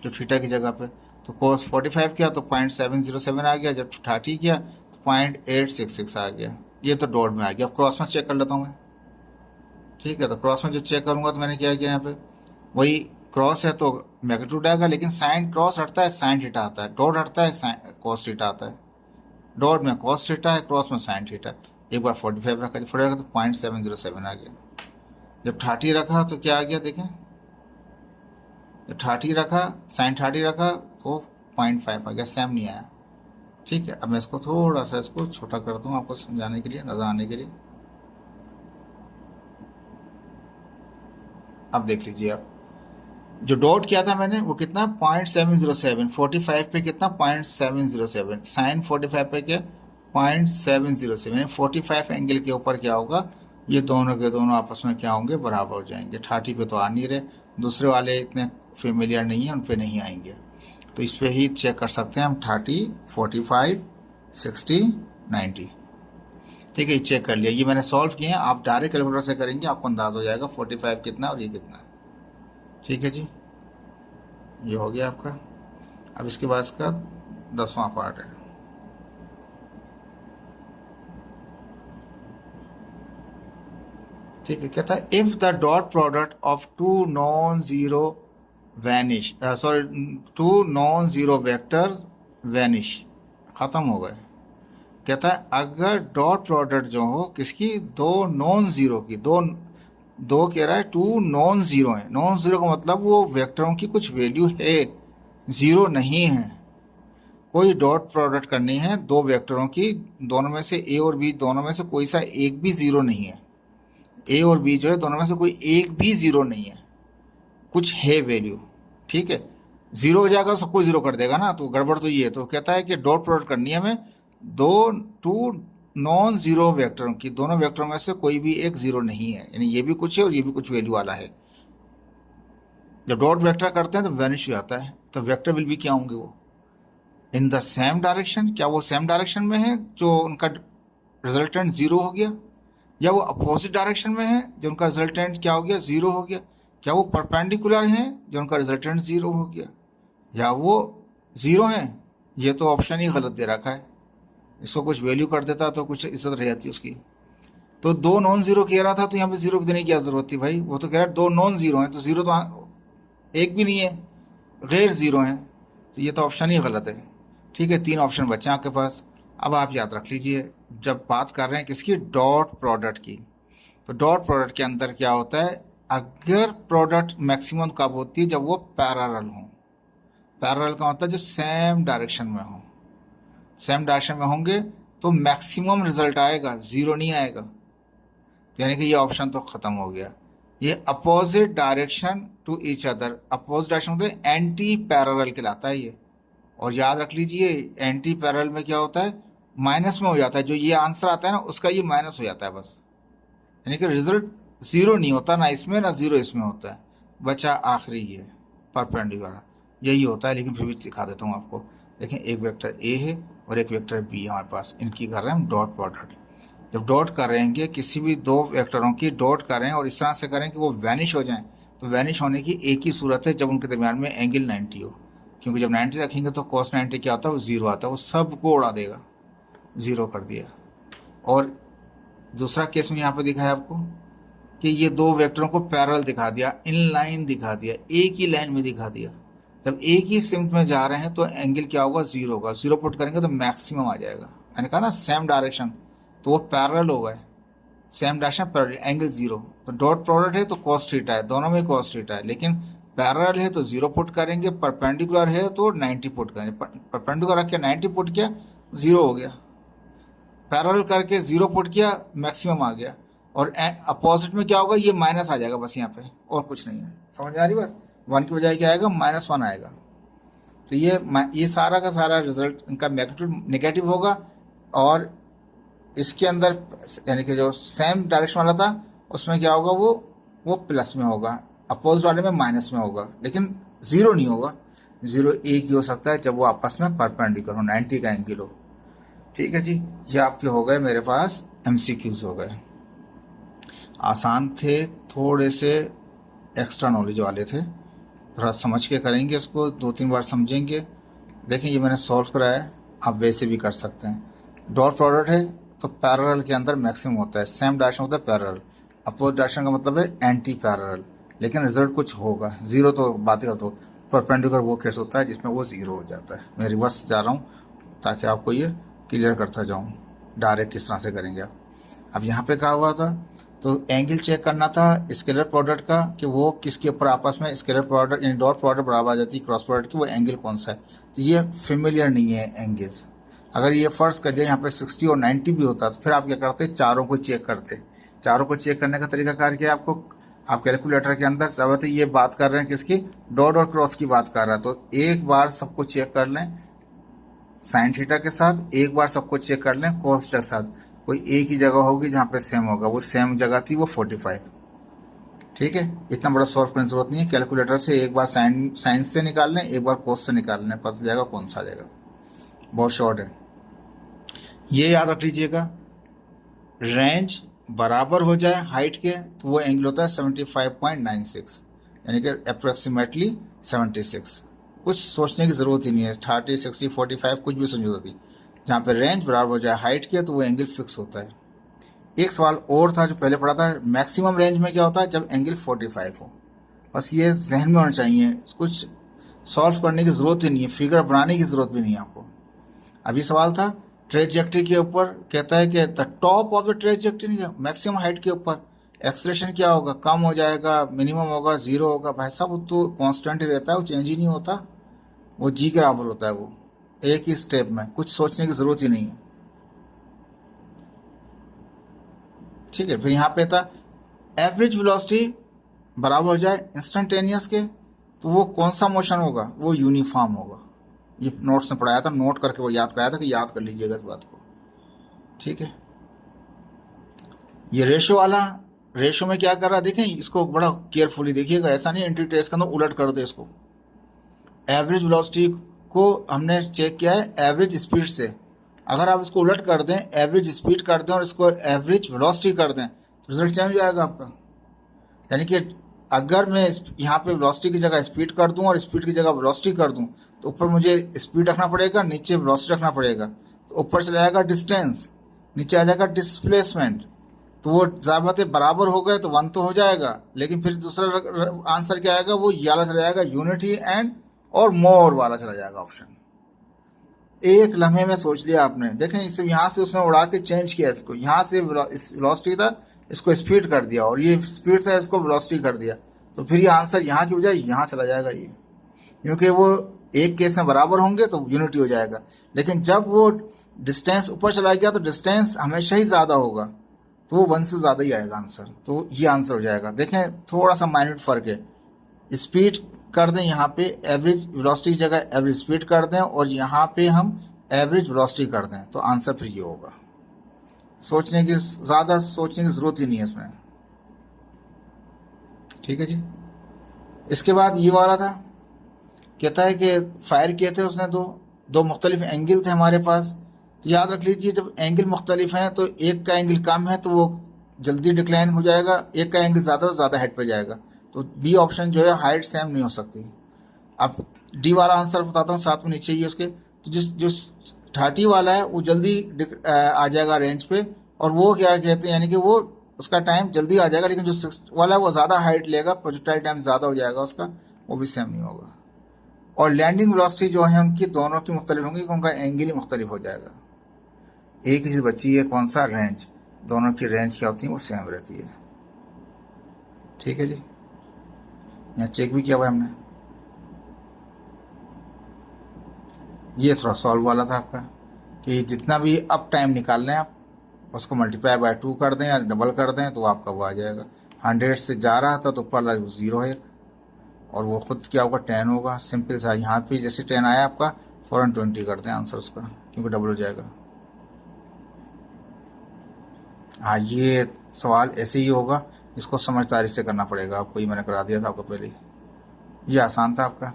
जो थीटा की जगह पे, तो cos 45 किया तो 0.707 आ गया, जब 30 किया तो 0.866 आ गया। ये तो डॉट में आ गया। अब क्रॉस में चेक कर लेता हूँ मैं, ठीक है। तो क्रॉस में जो चेक करूंगा तो मैंने क्या किया, यहाँ पे वही क्रॉस है तो मैग्नीट्यूड आएगा, लेकिन साइन क्रॉस हटता है साइन थीटा आता है, डॉट हटता है कॉस थीटा आता है। डॉट में कॉस थीटा है, क्रॉस में साइन थीटा। एक बार 45 रखा, जब 45 रखा तो 0.707 आ गया। जब 30 रखा तो क्या आ गया देखें, जब 30 रखा, साइन 30 रखा तो 0.5 आ गया, सेम नहीं आया, ठीक है। अब मैं इसको थोड़ा सा इसको छोटा कर दूँ आपको समझाने के लिए, नजर आने के लिए। अब देख लीजिए आप, जो डॉट किया था मैंने वो कितना 0.707, 45 पे कितना 0.707, साइन 45 पे क्या 0.707, 45 एंगल के ऊपर क्या होगा, ये दोनों के दोनों आपस में क्या होंगे, बराबर हो जाएंगे। 30 पे तो आ नहीं रहे, दूसरे वाले इतने फेमिलियर नहीं है, उन पे नहीं आएंगे, तो इस पे ही चेक कर सकते हैं हम 30, 45, 60, 90, ठीक है। ये चेक कर लिया, ये मैंने सॉल्व किए हैं। आप डायरेक्ट कैलकुलेटर से करेंगे आपको अंदाज हो जाएगा 45 कितना और ये कितना है, ठीक है जी। ये हो गया आपका। अब इसके बाद इसका 10वां पार्ट है, ठीक है। कहता है if the dot product of two non zero vanish, two non zero vector vanish, खत्म हो गए। कहता है अगर डॉट प्रोडक्ट जो हो किसकी, दो नॉन जीरो की, दो कह रहा है टू नॉन जीरो है। नॉन जीरो का मतलब वो वेक्टरों की कुछ वैल्यू है, जीरो नहीं है। कोई डॉट प्रोडक्ट करनी है दो वेक्टरों की, दोनों में से ए और बी, दोनों में से कोई सा एक भी जीरो नहीं है। ए और बी जो है दोनों में से कोई एक भी जीरो नहीं है, कुछ है वैल्यू, ठीक है। जीरो हो जाएगा सबको जीरो कर देगा ना, तो गड़बड़ तो ये है। तो कहता है कि डॉट प्रोडक्ट करनी है हमें टू नॉन जीरो वेक्टरों की, दोनों वेक्टरों में से कोई भी एक जीरो नहीं है, यानी ये भी कुछ है और ये भी कुछ वैल्यू वाला है। जब डॉट वेक्टर करते हैं तो वैनिश हो जाता है, तो वेक्टर विल भी क्या होंगे, वो इन द सेम डायरेक्शन, क्या वो सेम डायरेक्शन में है जो उनका रिजल्टेंट जीरो हो गया, या वो अपोजिट डायरेक्शन में है जो उनका रिजल्टेंट क्या हो गया, जीरो हो गया। क्या वो परपेंडिकुलर हैं जो उनका रिजल्टेंट जीरो हो गया, या वो जीरो हैं। ये तो ऑप्शन ही गलत दे रखा है, इसको कुछ वैल्यू कर देता तो कुछ इज्जत रह जाती उसकी। तो दो नॉन जीरो कह रहा था तो यहाँ पे जीरो देने की क्या जरूरत थी भाई, वो तो कह रहा है दो नॉन जीरो हैं, तो जीरो तो एक भी नहीं है, गैर जीरो हैं, तो ये तो ऑप्शन ही गलत है। ठीक है, 3 ऑप्शन बचे हैं आपके पास। अब आप याद रख लीजिए, जब बात कर रहे हैं किसकी, डॉट प्रोडक्ट की, तो डॉट प्रोडक्ट के अंदर क्या होता है, अगर प्रोडक्ट मैक्सिमम कब होती है, जब वो पैरेलल हो। पैरेलल का मतलब जो सेम डायरेक्शन में हो, सेम डायरेक्शन में होंगे तो मैक्सिमम रिजल्ट आएगा, जीरो नहीं आएगा। यानी कि ये ऑप्शन तो खत्म हो गया। ये opposite direction to each other, opposite direction होता है, एंटी पैरेलल कहलाता है ये। और याद रख लीजिए, एंटी पैरेलल में क्या होता है, माइनस में हो जाता है। जो ये आंसर आता है ना, उसका ये माइनस हो जाता है बस। यानी कि रिजल्ट जीरो नहीं होता, ना इसमें ना जीरो इसमें होता है। बचा आखिरी ये परपेंडिकुलर, यही होता है। लेकिन फिर भी दिखा देता हूँ आपको। देखें, एक वेक्टर ए है और एक वेक्टर बी हमारे पास, इनकी कर रहे हैं हम डॉट प्रोडक्ट। जब डॉट करेंगे, किसी भी 2 वेक्टरों की डॉट करें और इस तरह से करें कि वो वैनिश हो जाएं, तो वैनिश होने की एक ही सूरत है, जब उनके दरमियान में एंगल 90 हो। क्योंकि जब 90 रखेंगे तो cos 90 क्या होता है, वो जीरो आता है, वो सबको उड़ा देगा, जीरो कर दिया। और दूसरा केस में यहाँ पे दिखाया आपको कि ये 2 वेक्टरों को पैरेलल दिखा दिया, इन लाइन दिखा दिया, एक ही लाइन में दिखा दिया। जब एक ही सिम्ट में जा रहे हैं तो एंगल क्या होगा, जीरो होगा। जीरो पुट करेंगे तो मैक्सिमम आ जाएगा। मैंने कहा ना सेम डायरेक्शन, तो वो पैरेलल हो गए, same direction parallel, angle zero. तो डॉट प्रोडक्ट है तो cos थीटा है, दोनों में cos थीटा है। लेकिन पैरेलल है तो जीरो पुट करेंगे, परपेंडिकुलर है तो 90 पुट करेंगे। परपेंडिकुलर रख के 90 पुट किया, जीरो हो गया। पैरेलल करके जीरो पुट किया, मैक्सिमम आ गया। और अपोजिट में क्या होगा, ये माइनस आ जाएगा बस यहाँ पे, और कुछ नहीं है। समझ आ रही बात, 1 की बजाय क्या आएगा, -1 आएगा। तो ये सारा का सारा रिजल्ट इनका मैग्नीट्यूड नेगेटिव होगा। और इसके अंदर यानी कि जो सेम डायरेक्शन वाला था उसमें क्या होगा, वो प्लस में होगा, अपोजिट वाले में माइनस में होगा। लेकिन जीरो नहीं होगा, जीरो एक ही हो सकता है जब वो आपस में परपेंडिकुलर हो, 90 का एंगल हो। ठीक है जी, ये आपके हो गए मेरे पास MCQs हो गए। आसान थे, थोड़े से एक्स्ट्रा नॉलेज वाले थे, थोड़ा समझ के करेंगे इसको, 2-3 बार समझेंगे। देखें, ये मैंने सॉल्व कराया है, आप वैसे भी कर सकते हैं। डॉट प्रोडक्ट है तो पैरेलल के अंदर मैक्सिमम होता है, सेम डायरेक्शन होता है पैरेलल। अपोजिट डायरेक्शन का मतलब है एंटी पैरेलल, लेकिन रिजल्ट कुछ होगा, जीरो तो बात कर दो। परपेंडिकुलर वो केस होता है जिसमें वो जीरो हो जाता है। मैं रिवर्स जा रहा हूँ ताकि आपको ये क्लियर करता जाऊँ डायरेक्ट किस तरह से करेंगे आप। अब यहाँ पे क्या हुआ था, तो एंगल चेक करना था स्केलर प्रोडक्ट का कि वो किसके ऊपर आपस में स्केलर प्रोडक्ट यानी डॉट प्रोडक्ट बराबर आ जाती है क्रॉस प्रोडक्ट की, वो एंगल कौन सा है। तो ये फेमिलियर नहीं है एंगल्स। अगर ये फर्ज कर लिया यहाँ पे 60 और 90 भी होता तो फिर आप क्या करते, चारों को चेक करते। चारों को चेक करने का तरीका कार क्या है आपको, आप कैलकुलेटर के अंदर सब ये बात कर रहे हैं किसकी, डॉट और क्रॉस की बात कर रहा है। तो एक बार सबको चेक कर लें साइन थीटा के साथ, एक बार सबको चेक कर लें कॉस थीटा के साथ। कोई एक ही जगह होगी जहाँ पे सेम होगा, वो सेम जगह थी, वो 45। ठीक है, इतना बड़ा सॉल्व करने की जरूरत नहीं है। कैलकुलेटर से एक बार साइन से निकाल लें, एक बार कोस से निकाल लें, पता जाएगा कौन सा आ जाएगा। बहुत शॉर्ट है, ये याद रख लीजिएगा। रेंज बराबर हो जाए हाइट के तो वो एंगल होता है 75.96, यानी कि अप्रोक्सीमेटली 76। कुछ सोचने की जरूरत ही नहीं है, 30, 60, 45 कुछ भी समझ होती। जहाँ पे रेंज बराबर हो जाए हाइट के तो वो एंगल फिक्स होता है। एक सवाल और था जो पहले पढ़ा था, मैक्सिमम रेंज में क्या होता है, जब एंगल 45 हो। बस ये जहन में होना चाहिए, कुछ सॉल्व करने की ज़रूरत ही नहीं है, फिगर बनाने की ज़रूरत भी नहीं है आपको। अभी सवाल था ट्रेजेक्टरी के ऊपर, कहता है कि the top of the trajectory maximum height के ऊपर एक्सलेशन क्या होगा, कम हो जाएगा, मिनिमम होगा, जीरो होगा। भाई साहब वो तो कांस्टेंट ही रहता है, वो चेंज ही नहीं होता, वो जी के बराबर होता है, वो एक ही स्टेप में, कुछ सोचने की ज़रूरत ही नहीं है। ठीक है, फिर यहाँ पे था एवरेज वेलोसिटी बराबर हो जाए इंस्टेंटेनियस के तो वो कौन सा मोशन होगा, वो यूनिफॉर्म होगा। ये नोट्स में पढ़ाया था, नोट करके वो याद कराया था कि याद कर लीजिएगा इस बात को। ठीक है, ये रेशो वाला, रेशो में क्या कर रहा है देखें, इसको बड़ा केयरफुली देखिएगा, ऐसा नहीं एंट्री टेस्ट के अंदर उलट कर दे इसको। एवरेज वेलोसिटी को हमने चेक किया है एवरेज स्पीड से, अगर आप इसको उलट कर दें, एवरेज स्पीड कर दें और इसको एवरेज वेलोसिटी कर दें तो रिजल्ट चेंज हो जाएगा आपका। यानी कि अगर मैं यहाँ पे वेलोसिटी की जगह स्पीड कर दूं और स्पीड की जगह वेलोसिटी कर दूं तो ऊपर मुझे स्पीड रखना पड़ेगा, नीचे वेलोसिटी रखना पड़ेगा। तो ऊपर चला जाएगा डिस्टेंस, नीचे आ जाएगा डिस्प्लेसमेंट। तो वो ज़ाबते बराबर हो गए तो 1 तो हो जाएगा, लेकिन फिर दूसरा आंसर क्या आएगा, वो ये वाला चला जाएगा यूनिटी एंड और मोर वाला चला जाएगा ऑप्शन। एक लम्हे में सोच लिया आपने। देखें इसे यहाँ से उसने उड़ा के चेंज किया, इसको यहाँ से वेलोसिटी था इसको स्पीड कर दिया, और ये स्पीड था इसको वेलोसिटी कर दिया, तो फिर ये आंसर यहाँ की बजाय यहाँ चला जाएगा ये, क्योंकि वो एक केस में बराबर होंगे तो यूनिटी हो जाएगा। लेकिन जब वो डिस्टेंस ऊपर चला गया तो डिस्टेंस हमेशा ही ज़्यादा होगा, तो वो 1 से ज़्यादा ही आएगा आंसर, तो ये आंसर हो जाएगा। देखें थोड़ा सा माइन्यूट फ़र्क है, स्पीड कर दें यहाँ पे एवरेज वेलोसिटी की जगह एवरेज स्पीड कर दें, और यहाँ पे हम एवरेज वेलोसिटी कर दें, तो आंसर फिर ये होगा। ज़्यादा सोचने की ज़रूरत ही नहीं है इसमें। ठीक है जी। इसके बाद ये वाला था, कहता है कि फायर किए थे उसने दो मुख्तलिफ एंगल थे हमारे पास, तो याद रख लीजिए जब एंगल मुख्तलिफ हैं तो एक का एंगल कम है तो वो जल्दी डिक्लाइन हो जाएगा, एक का एंगल ज़्यादा तो ज़्यादा हेड पे जाएगा, तो बी ऑप्शन जो है हाइट सेम नहीं हो सकती। अब डी वाला आंसर बताता हूँ साथ में नीचे ही उसके, तो जो 30 वाला है वो जल्दी आ जाएगा रेंज पे, और वो क्या कहते हैं यानी कि वो उसका टाइम जल्दी आ जाएगा, लेकिन जो 6 वाला है वो ज़्यादा हाइट लेगा, प्रोजेक्टाइल टाइम ज़्यादा हो जाएगा उसका, वो भी सेम नहीं होगा। और लैंडिंग वेलोसिटी जो है उनकी दोनों की मुख्तलिफ होंगी, उनका एंगल ही मुख्तलिफ हो जाएगा। एक ही चीज़ बची है, कौन सा? रेंज। दोनों की रेंज क्या होती है? वो सेम रहती है। ठीक है जी, यहाँ चेक भी किया हुआ है हमने। ये थोड़ा सॉल्व वाला था आपका, कि जितना भी अप टाइम निकाल लें आप, उसको मल्टीप्लाई बाय 2 कर दें या डबल कर दें तो आपका वो आ जाएगा। 100 से जा रहा था तो ऊपर 0 है, और वो खुद क्या होगा? 10 होगा। सिंपल सा, यहाँ पे जैसे 10 आया आपका फ़ौरन 20 कर दें आंसर उसका, क्योंकि डबल हो जाएगा। हाँ, ये सवाल ऐसे ही होगा, इसको समझदारी से करना पड़ेगा आपको, ये मैंने करा दिया था आपको पहले। ये आसान था आपका,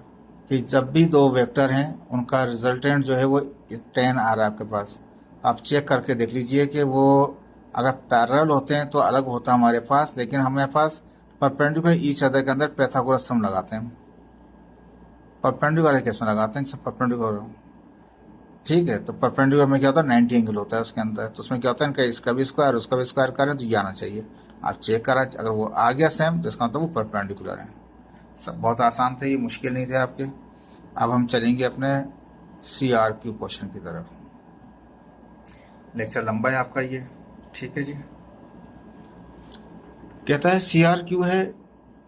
कि जब भी 2 वेक्टर हैं उनका रिजल्टेंट जो है वो 10 आ रहा है आपके पास, आप चेक करके देख लीजिए कि वो अगर पैरेलल होते हैं तो अलग होता है हमारे पास, लेकिन हमारे पास परपेंडिकुलर ईच अदर के अंदर पैथागोरस हम लगाते हैं, परपेंडिकुलर केस में लगाते हैं सब परपेंडिकुलर। ठीक है, तो परपेंडिकुलर में क्या होता है? 90 एंगल होता है उसके अंदर, तो उसमें क्या होता है इनका इसका भी स्क्वायर उसका भी स्क्वायर करें तो ये आना चाहिए। आप चेक करा, अगर वो आ गया सेम तो इसका मतलब वो परपेंडिकुलर है। सब बहुत आसान थे, ये मुश्किल नहीं थे आपके। अब हम चलेंगे अपने CRQ क्वेश्चन की तरफ। लेक्चर लंबा है आपका ये। ठीक है जी, कहता है CRQ है,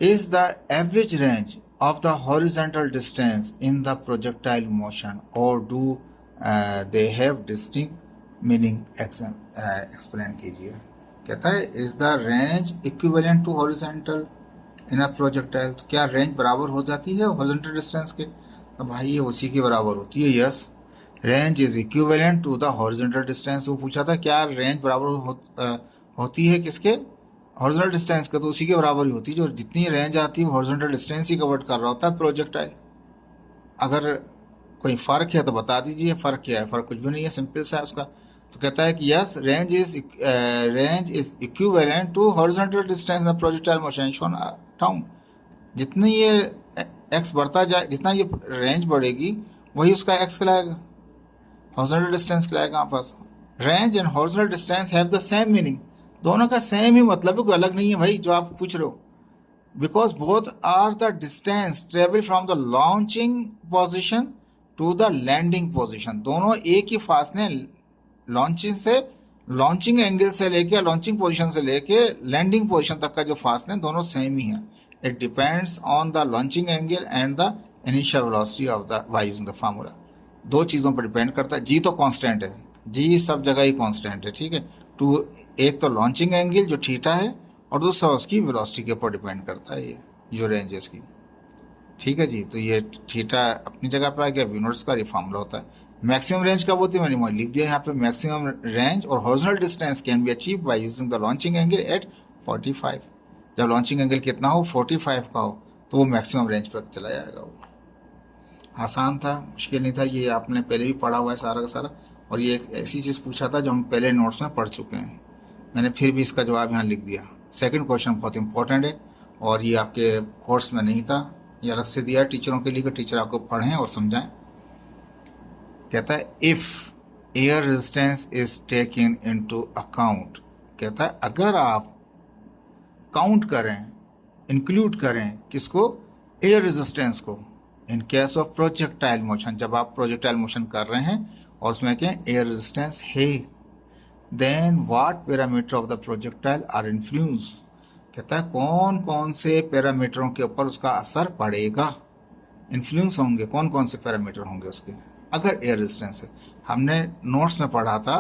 is the average range of the horizontal distance in the projectile motion, और do they have distinct meaning? Explain कीजिए। कहता है is the range equivalent to horizontal in a projectile, तो क्या रेंज बराबर हो जाती है हॉरिजॉन्टल डिस्टेंस के? तो भाई ये उसी की बराबर होती है। Yes, range is equivalent to the horizontal distance. वो पूछा था क्या रेंज बराबर होती है किसके? हॉरिजॉन्टल डिस्टेंस का, तो उसी के बराबर ही होती है। जो जितनी रेंज आती है वो हॉरिजॉन्टल डिस्टेंस ही कवर कर रहा होता है प्रोजेक्टाइल। अगर कोई फ़र्क है तो बता दीजिए, फ़र्क क्या है? फ़र्क कुछ भी नहीं है, सिंपल सा है उसका। तो कहता है कि yes, range is equivalent to horizontal distance in projectile motion shown down. जितनी ये एक्स बढ़ता जाए, जितना ये रेंज बढ़ेगी वही उसका एक्स कहलाएगा, हॉरिजॉन्टल डिस्टेंस कहलाएगा हमारे पास। Range and horizontal distance have the same meaning, दोनों का सेम ही मतलब है, कोई अलग नहीं है भाई जो आप पूछ रहे हो। Because both are the distance travel from the launching position to the landing position, दोनों एक ही फासले लॉन्चिंग से, लॉन्चिंग एंगल से लेके, लॉन्चिंग पोजीशन से लेके लैंडिंग पोजीशन तक का जो फासले हैं दोनों सेम ही है। It depends on the launching angle and the initial velocity of the by using the formula. दो चीज़ों पर डिपेंड करता है। जी तो कांस्टेंट है, जी सब जगह ही कांस्टेंट है। ठीक है, टू एक तो लॉन्चिंग एंगल जो थीटा है, और दूसरा उसकी वेलोसिटी के ऊपर डिपेंड करता है ये जो रेंज है इसकी। ठीक है जी, तो ये थीटा अपनी जगह पर आ गया, वी नॉट का ये फार्मूला होता है। मैक्सिमम रेंज कब होती है? मैंने लिख दिया यहाँ पे, मैक्सिमम रेंज और horizontal distance can be achieve by using the launching angle at 45। जब लॉन्चिंग एंगल कितना हो? 45 का हो, तो वो मैक्सिमम रेंज पर चला जाएगा। वो आसान था, मुश्किल नहीं था, ये आपने पहले भी पढ़ा हुआ है सारा का सारा। और ये एक ऐसी चीज़ पूछा था जो हम पहले नोट्स में पढ़ चुके हैं, मैंने फिर भी इसका जवाब यहाँ लिख दिया। सेकंड क्वेश्चन बहुत इंपॉर्टेंट है, और ये आपके कोर्स में नहीं था, ये अलग से दिया है टीचरों के लिए कि टीचर आपको पढ़ें और समझाएं। कहता है if air resistance is taken into account, कहता है अगर आप काउंट करें, इंक्लूड करें किसको? एयर रेजिस्टेंस को in case of projectile motion, जब आप प्रोजेक्टाइल मोशन कर रहे हैं और उसमें क्या एयर रेजिस्टेंस है, then what parameter of the projectile are influence, कहता है कौन कौन से पैरामीटरों के ऊपर उसका असर पड़ेगा, इन्फ्लुएंस होंगे, कौन कौन से पैरामीटर होंगे उसके अगर एयर रेजिस्टेंस है। हमने नोट्स में पढ़ा था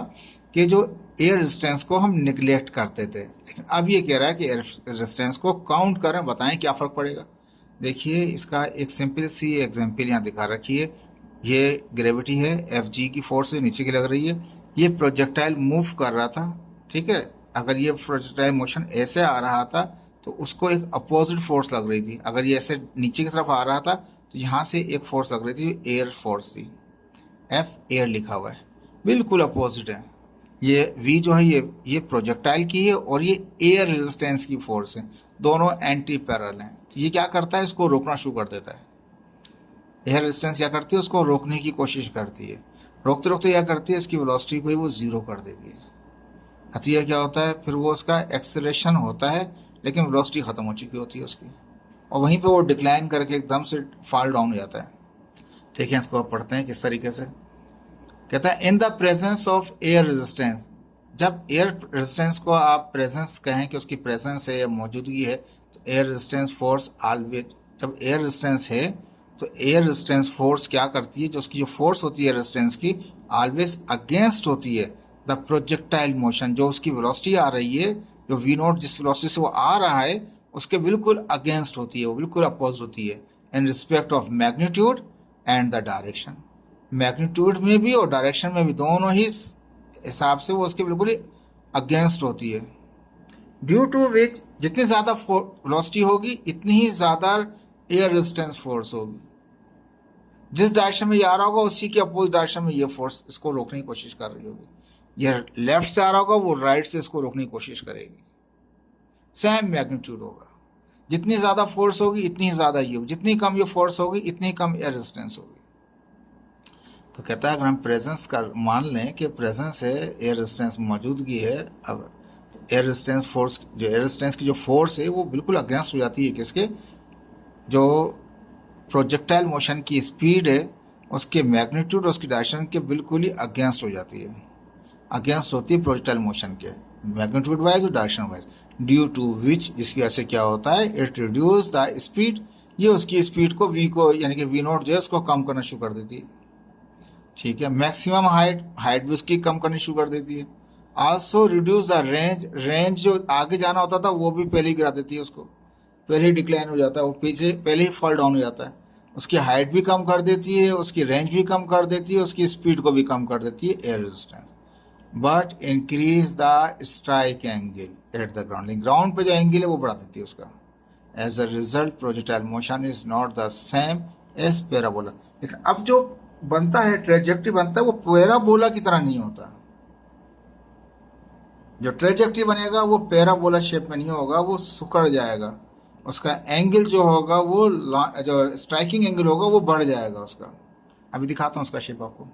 कि जो एयर रेजिस्टेंस को हम निगलेक्ट करते थे, लेकिन अब ये कह रहा है कि एयर रेजिस्टेंस को काउंट करें, बताएं क्या फ़र्क पड़ेगा। देखिए इसका एक सिंपल सी एग्जांपल यहाँ दिखा रखी है। ये ग्रेविटी है, एफ जी की फोर्स है, नीचे की लग रही है, ये प्रोजेक्टाइल मूव कर रहा था, ठीक है। अगर ये प्रोजेक्टाइल मोशन ऐसे आ रहा था तो उसको एक अपोजिट फोर्स लग रही थी, अगर ये ऐसे नीचे की तरफ आ रहा था तो यहाँ से एक फोर्स लग रही थी, एयर फोर्स थी, एफ एयर लिखा हुआ है, बिल्कुल अपोजिट है। ये वी जो है ये प्रोजेक्टाइल की है और ये एयर रेजिस्टेंस की फोर्स है, दोनों एंटी पैरेलल हैं। तो ये क्या करता है, इसको रोकना शुरू कर देता है। एयर रेजिस्टेंस क्या करती है, उसको रोकने की कोशिश करती है, रोकते रोकते क्या करती है, इसकी वेलोसिटी को ही वो जीरो कर देती है। नतीजा क्या होता है, फिर वो उसका एक्सेलरेशन होता है लेकिन वेलोसिटी खत्म हो चुकी होती है उसकी, और वहीं पे वो डिक्लाइन करके एकदम से फॉल डाउन हो जाता है। ठीक है, इसको आप पढ़ते हैं किस तरीके से। कहता है in the presence of air resistance, जब एयर रेजिस्टेंस को आप प्रेजेंस कहें कि उसकी प्रेजेंस है या मौजूदगी है, तो एयर रेजिस्टेंस फोर्स ऑलवेज, जब एयर रेजिस्टेंस है तो एयर रेजिस्टेंस फोर्स क्या करती है, जो उसकी जो फोर्स होती है रेजिस्टेंस की, ऑलवेज अगेंस्ट होती है द प्रोजेक्टाइल मोशन, जो उसकी वेलोसिटी आ रही है, जो वी नोट जिस वेलोसिटी से वो आ रहा है उसके बिल्कुल अगेंस्ट होती है, वो बिल्कुल अपोज होती है in respect of magnitude and the direction. Magnitude में भी और डायरेक्शन में भी, दोनों ही हिसाब से वो उसके बिल्कुल अगेंस्ट होती है। ड्यू टू विच जितनी ज़्यादा वेलोसिटी होगी इतनी ही ज़्यादा एयर रेजिस्टेंस फोर्स होगी। जिस डायरेक्शन में ये आ रहा होगा उसी के अपोजिट डायरेक्शन में ये फोर्स इसको रोकने की कोशिश कर रही होगी। ये लेफ्ट से आ रहा होगा, वो राइट से इसको रोकने की कोशिश करेगी। सेम मैग्नीट्यूड होगा, जितनी ज़्यादा फोर्स होगी इतनी ज़्यादा ये होगी, जितनी कम ये फोर्स होगी इतनी कम एयर रेजिस्टेंस होगी। तो कहता है अगर हम प्रेजेंस का मान लें कि प्रेजेंस है, एयर रेजिस्टेंस मौजूदगी है, अब एयर रेजिस्टेंस फोर्स, जो एयर रेजिस्टेंस की जो फोर्स है वो बिल्कुल अगेंस्ट हो जाती है किसके, जो प्रोजेक्टाइल मोशन की स्पीड है उसके मैग्नीट्यूड और उसकी डायरेक्शन के बिल्कुल ही अगेंस्ट हो जाती है, अगेंस्ट होती है प्रोजेक्टाइल मोशन के मैग्नीट्यूड वाइज और डायरेक्शन वाइज। ड्यू टू विच, जिसकी वजह से क्या होता है, इट रिड्यूस द स्पीड, ये उसकी स्पीड को वी को यानी कि वी नोट जो है उसको कम करना शुरू कर देती है। ठीक है, मैक्सिमम हाइट भी उसकी कम करनी शुरू कर देती है। आल्सो रिड्यूस द रेंज जो आगे जाना होता था वो भी पहले ही गिरा देती है उसको, पहले ही डिक्लाइन हो जाता है, वो पीछे पहले ही फॉल डाउन हो जाता है। उसकी हाइट भी कम कर देती है, उसकी रेंज भी कम कर देती है, उसकी स्पीड को भी कम कर देती है air resistance. But increase the strike angle at the ground, ground पे जो एंगल है वो बढ़ा देती है उसका। As a result projectile motion is not the same as parabola, लेकिन अब जो बनता है ट्रेजेक्टरी बनता है वो पैराबोला की तरह नहीं होता। जो ट्रेजेक्टरी बनेगा वो पैराबोला शेप में नहीं होगा, वो सुकड़ जाएगा, उसका एंगल जो होगा वो जो स्ट्राइकिंग एंगल होगा वो बढ़ जाएगा उसका। अभी दिखाता हूँ उसका शेप आपको।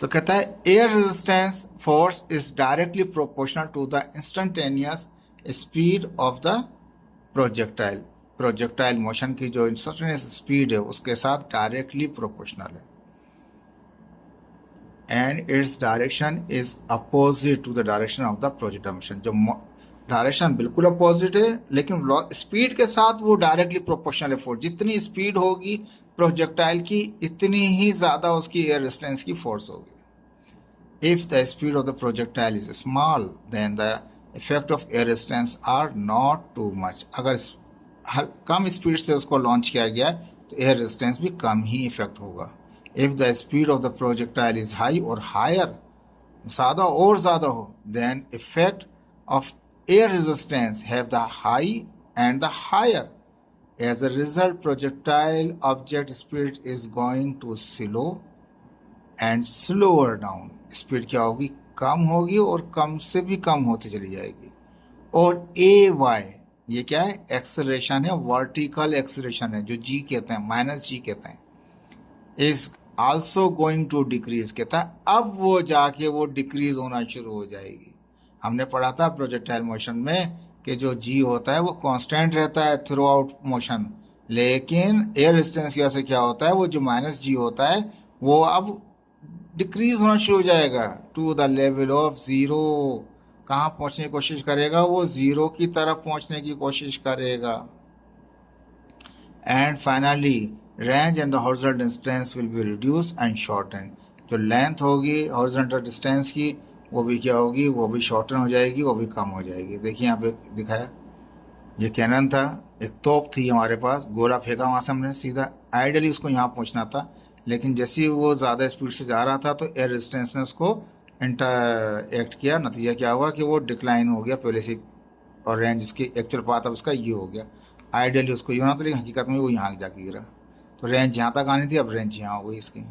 तो कहता है air resistance force is directly proportional to the instantaneous speed of the projectile, projectile motion की जो इंस्टेंटेनियस स्पीड है उसके साथ डायरेक्टली प्रोपोर्शनल है। And its direction is opposite to the direction of the projectile motion, जो direction बिल्कुल opposite है लेकिन स्पीड के साथ वो डायरेक्टली प्रोपोर्शनल है फोर्स। जितनी स्पीड होगी प्रोजेक्टाइल की इतनी ही ज़्यादा उसकी एयर रेजिस्टेंस की फोर्स होगी। If the speed of the projectile is small then the effect of air resistance are not too much, अगर कम स्पीड से उसको लॉन्च किया गया है तो एयर रेजिस्टेंस भी कम ही इफेक्ट होगा। If the speed of the projectile is high और हायर, ज़्यादा और ज़्यादा हो, then effect of air resistance have the high and the higher. As a result, projectile object speed is going to slow and slower down. Speed क्या होगी, कम होगी और कम से भी कम होती चली जाएगी। और AY ये क्या है, एक्सेलरेशन है, वर्टिकल एक्सेलरेशन है, जो G कहते हैं, -G कहते हैं, is also going to decrease, कहता है अब वो जाके वो डिक्रीज होना शुरू हो जाएगी। हमने पढ़ा था प्रोजेक्टाइल मोशन में कि जो जी होता है वो कांस्टेंट रहता है थ्रू आउट मोशन, लेकिन एयर रेजिस्टेंस की वजह से क्या होता है, वो जो माइनस जी होता है वो अब डिक्रीज होना शुरू हो जाएगा to the level of zero. कहाँ पहुंचने की कोशिश करेगा, वो ज़ीरो की तरफ पहुंचने की कोशिश करेगा। And finally range and the horizontal distance will be reduce and shorten. जो लेंथ होगी हॉरिजॉन्टल डिस्टेंस की वो भी क्या होगी, वो भी शॉर्टन हो जाएगी, वो भी कम हो जाएगी। देखिए यहाँ पे दिखाया, ये कैनन था, एक तोप थी हमारे पास, गोला फेंका वहाँ से हमने सीधा, आइडियली उसको यहाँ पहुँचना था, लेकिन जैसे ही वो ज़्यादा स्पीड से जा रहा था तो एयर रेजिस्टेंस ने उसको इंटरएक्ट किया। नतीजा क्या हुआ कि वो डिक्लाइन हो गया पहले से, और रेंज इसकी एक्चुअल पाथ अब उसका ये हो गया। आइडियली उसको ये होना था, लेकिन हकीकत में वो यहाँ जाके गिरा, तो रेंज यहाँ तक आनी थी, अब रेंज यहाँ हो गई इसकी।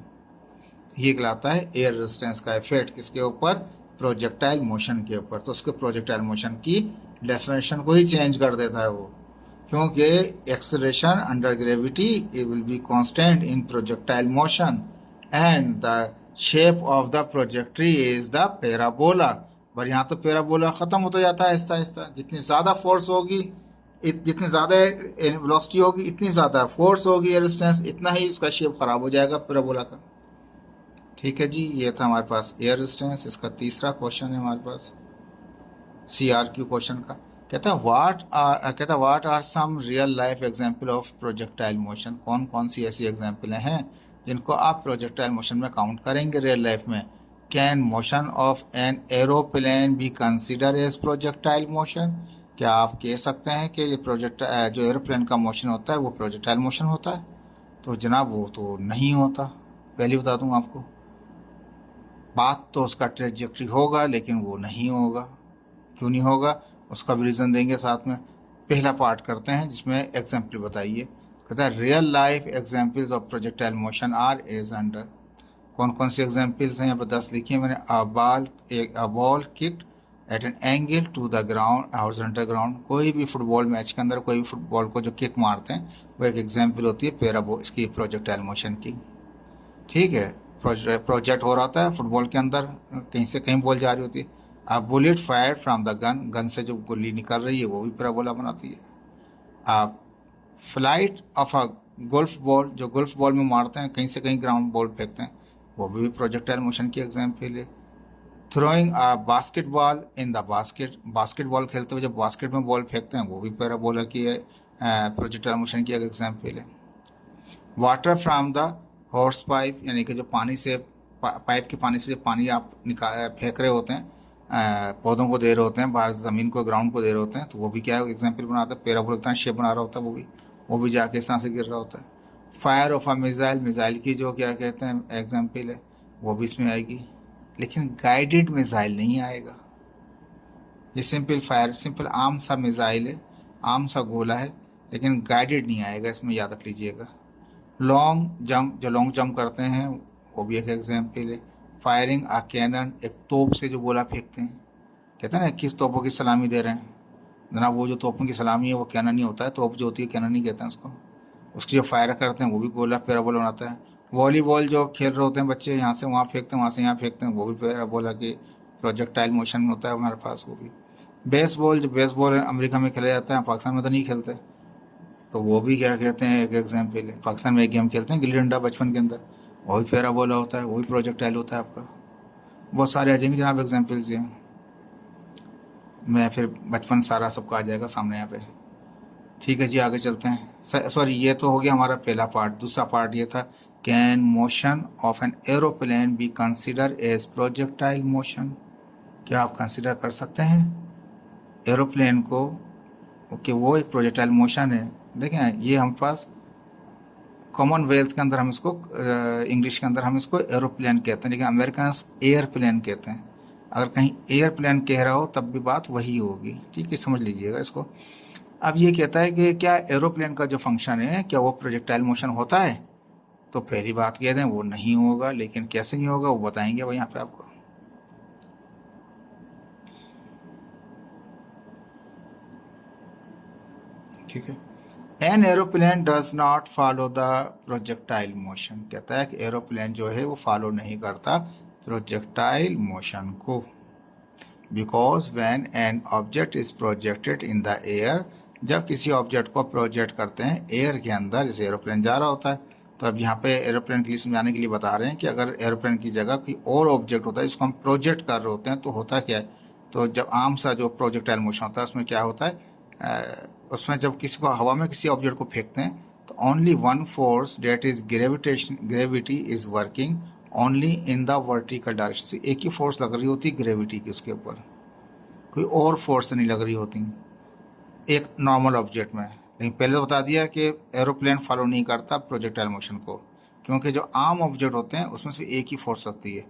ये कहलाता है एयर रेजिस्टेंस का इफेक्ट किसके ऊपर, प्रोजेक्टाइल मोशन के ऊपर। तो उसके प्रोजेक्टाइल मोशन की डेफिनेशन को ही चेंज कर देता है वो, क्योंकि acceleration under gravity it will be constant in projectile motion and the shape of the trajectory is the parabola. पर यहाँ तो पैराबोला खत्म होता जाता है आहिस्ता आहिस्ता, जितनी ज़्यादा फोर्स होगी, जितनी ज़्यादा वेलोसिटी होगी इतनी ज़्यादा फोर्स होगी, एयर रेजिस्टेंस इतना ही इसका शेप खराब हो जाएगा पैराबोला का। ठीक है जी, ये था हमारे पास एयर रेजिस्टेंस। इसका तीसरा क्वेश्चन है हमारे पास CRQ क्वेश्चन का। कहता what are some real life example of projectile motion. कौन कौन सी ऐसी एग्जांपल हैं जिनको आप प्रोजेक्टाइल मोशन में काउंट करेंगे रियल लाइफ में। Can motion of an aeroplane be consider as projectile motion. क्या आप कह सकते हैं कि ये जो एरोप्लेन का मोशन होता है वो प्रोजेक्टाइल मोशन होता है। तो जनाब वो तो नहीं होता, पहले बता दूं आपको। बात तो उसका ट्रेजेक्ट्री होगा लेकिन वो नहीं होगा। क्यों नहीं होगा, उसका भी रीज़न देंगे साथ में। पहला पार्ट करते हैं जिसमें एग्जाम्पल बताइए। कहता है real life examples of projectile motion are as under. कौन कौन से एग्जाम्पल्स हैं, यहाँ पर 10 लिखी है मैंने। A ball kicked at an angle to the ground horizontal ground. कोई भी फुटबॉल मैच के अंदर कोई भी फुटबॉल को जो किक मारते हैं वो एक एग्जाम्पल होती है पैराबो इसकी प्रोजेक्टाइल मोशन की। ठीक है, प्रोजेक्ट हो रहा होता है फुटबॉल के अंदर, कहीं से कहीं बॉल जा रही होती है। A bullet fire from the gun, gun से जो गोली निकल रही है वो भी पैराबोला बनाती है। आप flight of a golf ball, जो गोल्फ बॉल में मारते हैं कहीं से कहीं ग्राउंड बॉल फेंकते हैं, वो भी प्रोजेक्टाइल मोशन की एग्जाम्पल है। Throwing a basketball in the basketball खेलते हुए जब बास्केट में बॉल फेंकते हैं वो भी पैराबोला की है, प्रोजेक्टाइल मोशन की एक एग्जाम्पल है। Water from the hose pipe, यानी कि जो पानी से पाइप के पानी से जो पानी आप फेंक रहे होते हैं, पौधों को दे रहे होते हैं, बाहर ज़मीन को ग्राउंड को दे रहे होते हैं, तो वो भी क्या है एग्जाम्पल बनाता है, पैराबोला इतना शेप बना रहा होता है, वो भी जाके इस तरह से गिर रहा होता है। Fire of a missile, missile की जो क्या कहते हैं एग्जाम्पल है, वो भी इसमें आएगी। लेकिन गाइडेड मिसाइल नहीं आएगा। ये सिंपल फायर, सिंपल आम सा मिसाइल है, आम सा गोला है, लेकिन गाइडेड नहीं आएगा इसमें, याद रख लीजिएगा। लॉन्ग जंप, जो लॉन्ग जंप करते हैं वो भी एक एग्जाम्पल है। फायरिंग आ कैनन, एक तोप से जो गोला फेंकते हैं, कहते हैं ना किस तोपों की सलामी दे रहे हैं जनाब, वो जो तोपों की सलामी है वो कैनन ही होता है, तोप जो होती है कैनन ही कहते हैं उसको। उसकी जो फायर करते हैं वो भी गोला पैराबोला बनाता है। वॉलीबॉल जो खेल रहे होते हैं बच्चे, यहाँ से वहाँ फेंकते हैं, वहाँ से यहाँ फेंकते हैं, वो भी पैराबोला की प्रोजेक्टाइल मोशन में होता है हमारे पास। वो भी बेसबॉल, जो बेसबॉल अमेरिका में खेला जाता है, पाकिस्तान में तो नहीं खेलते, तो वो भी क्या कहते हैं एक एग्जाम्पल है। पाकिस्तान में एक गेम खेलते हैं गिल्ली डंडा बचपन के अंदर, वो भी पैराबोला होता है, वो भी प्रोजेक्टाइल होता है आपका। बहुत सारे आ जाएंगे जनाब एग्जाम्पल्स हैं, मैं फिर बचपन सारा सबका आ जाएगा सामने यहाँ पे। ठीक है जी, आगे चलते हैं। सॉरी, ये तो हो गया हमारा पहला पार्ट। दूसरा पार्ट ये था, can motion of an aeroplane be consider as projectile motion. क्या आप कंसिडर कर सकते हैं एरोप्लेन को कि वो एक प्रोजेक्टाइल मोशन है। देखें, ये हम पास कॉमनवेल्थ के अंदर हम इसको इंग्लिश के अंदर हम इसको एरोप्लेन कहते हैं, लेकिन अमेरिकन एयरप्लेन कहते हैं। अगर कहीं एयरप्लेन कह रहा हो तब भी बात वही होगी। ठीक है, समझ लीजिएगा इसको। अब ये कहता है कि क्या एरोप्लेन का जो फंक्शन है क्या वो प्रोजेक्टाइल मोशन होता है। तो पहली बात कह दें वो नहीं होगा, लेकिन कैसे नहीं होगा वो बताएंगे भाई यहाँ पे आपको। ठीक है, an aeroplane does not follow the projectile motion. कहता है कि एरोप्लेन जो है वो फॉलो नहीं करता प्रोजेक्टाइल मोशन को, because when an object is projected in the air जब किसी ऑब्जेक्ट को प्रोजेक्ट करते हैं एयर के अंदर, जैसे एरोप्लेन जा रहा होता है, तो अब यहाँ पे एरोप्लेन के लिए समझाने के लिए बता रहे हैं कि अगर एरोप्लेन की जगह कोई और ऑब्जेक्ट होता है जिसको हम प्रोजेक्ट कर रहे होते हैं, तो होता क्या है, तो जब आम सा जो प्रोजेक्टाइल मोशन होता है उसमें क्या होता है, उसमें जब किसी को हवा में किसी ऑब्जेक्ट को फेंकते हैं तो only one force that is gravity is working only in the vertical direction. से एक ही फोर्स लग रही होती है ग्रेविटी की उसके ऊपर, कोई और फोर्स नहीं लग रही होती एक नॉर्मल ऑब्जेक्ट में। लेकिन पहले तो बता दिया कि एरोप्लेन फॉलो नहीं करता प्रोजेक्टाइल मोशन को, क्योंकि जो आम ऑब्जेक्ट होते हैं उसमें सिर्फ एक ही फोर्स लगती है।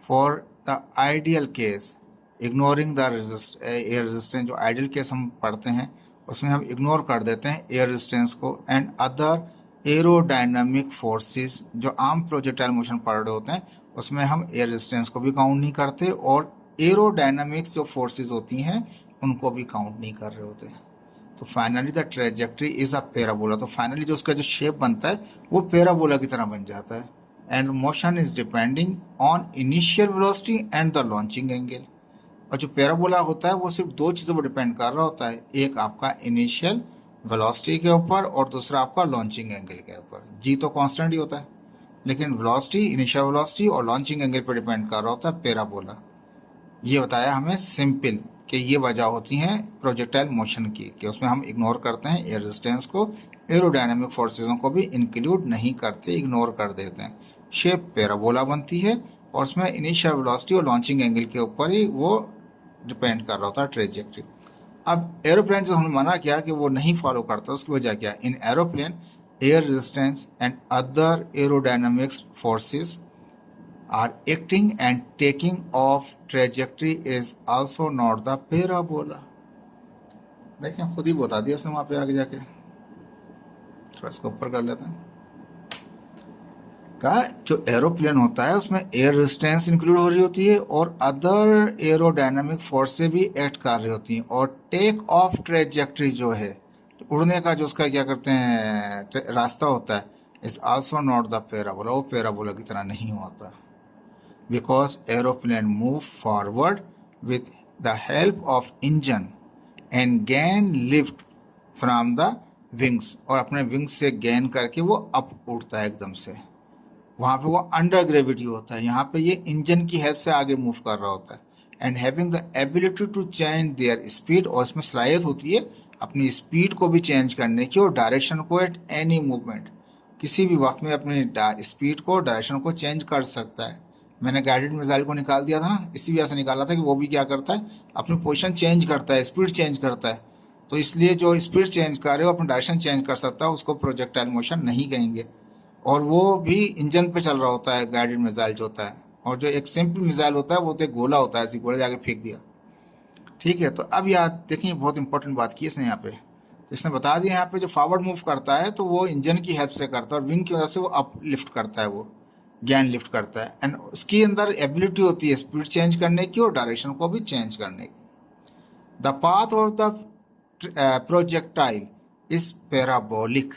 For the ideal case ignoring the air resistance, जो आइडियल केस हम पढ़ते हैं उसमें हम इग्नोर कर देते हैं एयर रेजिस्टेंस को, एंड अदर एरोडायनामिक फोर्सेस, जो आम प्रोजेक्टाइल मोशन पढ़ रहे होते हैं उसमें हम एयर रेजिस्टेंस को भी काउंट नहीं करते और एरोडायनामिक्स जो फोर्सेस होती हैं उनको भी काउंट नहीं कर रहे होते। तो finally the trajectory is a parabola, तो फाइनली जो उसका जो शेप बनता है वो पैराबोला की तरह बन जाता है। And motion is depending on initial velocity and the launching angle, और जो पैराबोला होता है वो सिर्फ दो चीज़ों पर डिपेंड कर रहा होता है, एक आपका इनिशियल वेलोसिटी के ऊपर और दूसरा आपका लॉन्चिंग एंगल के ऊपर। जी तो कांस्टेंट ही होता है, लेकिन वेलोसिटी, इनिशियल वेलोसिटी और लॉन्चिंग एंगल पर डिपेंड कर रहा होता है पैराबोला। ये बताया हमें सिंपल कि ये वजह होती हैं प्रोजेक्टाइल मोशन की, कि उसमें हम इग्नोर करते हैं एयर रेजिस्टेंस को, एरोडायनामिक फोर्सेसों को भी इंक्लूड नहीं करते, इग्नोर कर देते हैं। शेप पैराबोला बनती है और उसमें इनिशियल वेलोसिटी और लॉन्चिंग एंगल के ऊपर ही वो डिपेंड कर रहा होता है ट्रेजेक्ट्री। अब एरोप्लेन जो हमने मना किया कि वो नहीं फॉलो करता, उसकी वजह क्या? In aeroplane air resistance and other aerodynamics forces are acting and taking off trajectory is also not the parabola। देखें खुद ही बता दिया उसने वहां पे आगे जाके, थोड़ा इसको ऊपर कर लेते हैं। कहा जो एरोप्लेन होता है उसमें एयर रेजिस्टेंस इंक्लूड हो रही होती है और अदर एरोडायनामिक फोर्स से भी एक्ट कर रही होती हैं, और टेक ऑफ ट्रेजेक्ट्री जो है उड़ने का जो उसका क्या करते हैं रास्ता होता है, is also not the parabola, वो पैराबोला की तरह नहीं होता। Because aeroplane move forward with the help of engine and gain lift from the wings, और अपने विंग्स से गेन करके वो अप उड़ता है एकदम से, वहाँ पे वो अंडर ग्रेविटी होता है, यहाँ पे ये इंजन की हेल्प से आगे मूव कर रहा होता है। And having the ability to change their speed, और इसमें सलाहियत होती है अपनी स्पीड को भी चेंज करने की और डायरेक्शन को एट एनी मूवमेंट, किसी भी वक्त में अपनी स्पीड को डायरेक्शन को चेंज कर सकता है। मैंने गाइडेड मिसाइल को निकाल दिया था ना, इसी वजह से निकाला था कि वो भी क्या करता है अपनी पोजीशन चेंज करता है, स्पीड चेंज करता है। तो इसलिए जो स्पीड चेंज कर रहे हो अपनी डायरेक्शन चेंज कर सकता है, उसको प्रोजेक्टाइल मोशन नहीं कहेंगे, और वो भी इंजन पे चल रहा होता है गाइडेड मिसाइल जो होता है। और जो एक सिंपल मिसाइल होता है वो तो एक गोला होता है, ऐसे गोले जाके फेंक दिया, ठीक है। तो अब याद देखिए बहुत इंपॉर्टेंट बात की इसने यहाँ पे, इसने बता दिया यहाँ पे जो फॉरवर्ड मूव करता है तो वो इंजन की हेल्प से करता है और विंग की वजह से वो अप लिफ्ट करता है, वो ज्ञान लिफ्ट करता है। एंड उसके अंदर एबिलिटी होती है स्पीड चेंज करने की और डायरेक्शन को भी चेंज करने की। The path of the projectile is parabolic,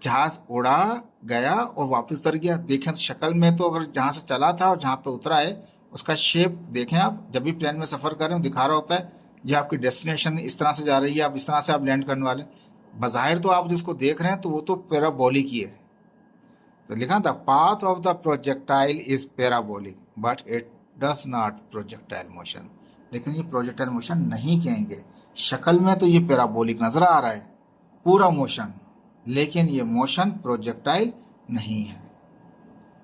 जहाज उड़ा गया और वापस उतर गया। देखें तो शक्ल में तो अगर जहाँ से चला था और जहाँ पे उतरा है उसका शेप देखें आप, जब भी प्लेन में सफ़र कर रहे हो दिखा रहा होता है जी आपकी डेस्टिनेशन इस तरह से जा रही है, आप इस तरह से आप लैंड करने वाले। बज़ाहिर तो आप जिसको देख रहे हैं तो वो तो पैराबोलिक ही है। तो लिखा the path of the projectile is parabolic but it does not projectile motion, लेकिन ये प्रोजेक्टाइल मोशन नहीं कहेंगे। शक्ल में तो ये पैराबोलिक नजर आ रहा है पूरा मोशन, लेकिन ये मोशन प्रोजेक्टाइल नहीं है,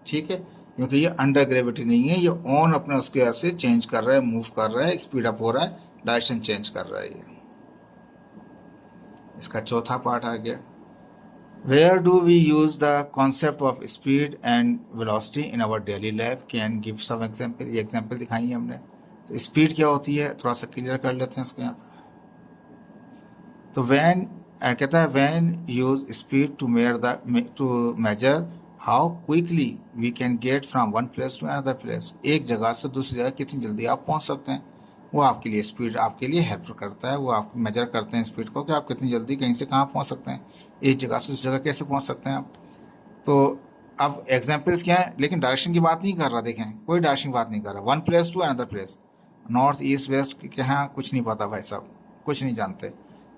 ठीक है, क्योंकि ये अंडर ग्रेविटी नहीं है, ये ऑन अपने उसके वजह से चेंज कर रहा है, मूव कर रहा है, स्पीड अप हो रहा है, डायरेक्शन चेंज कर रहा है। ये इसका चौथा पार्ट आ गया। Where do we use the concept of speed and velocity in our daily life? Can give some example? ये एग्जाम्पल दिखाई है हमने। तो स्पीड क्या होती है थोड़ा सा क्लियर कर लेते हैं इसको यहाँ पे। तो when कहता है when use speed to measure how quickly we can get from one place to another place, एक जगह से दूसरी जगह कितनी जल्दी आप पहुँच सकते हैं, वो आपके लिए स्पीड आपके लिए हेल्प करता है। वो आप मेजर करते हैं स्पीड को कि आप कितनी जल्दी कहीं से कहाँ पहुँच सकते हैं, एक जगह से दूसरी जगह कैसे पहुँच सकते हैं आप। तो अब एग्जाम्पल्स क्या है, लेकिन डायरेक्शन की बात नहीं कर रहा, देखें कोई डायरेक्शन की बात नहीं कर रहा। One place to another place, north east west के यहाँ कुछ नहीं पता भाई साहब, कुछ नहीं जानते।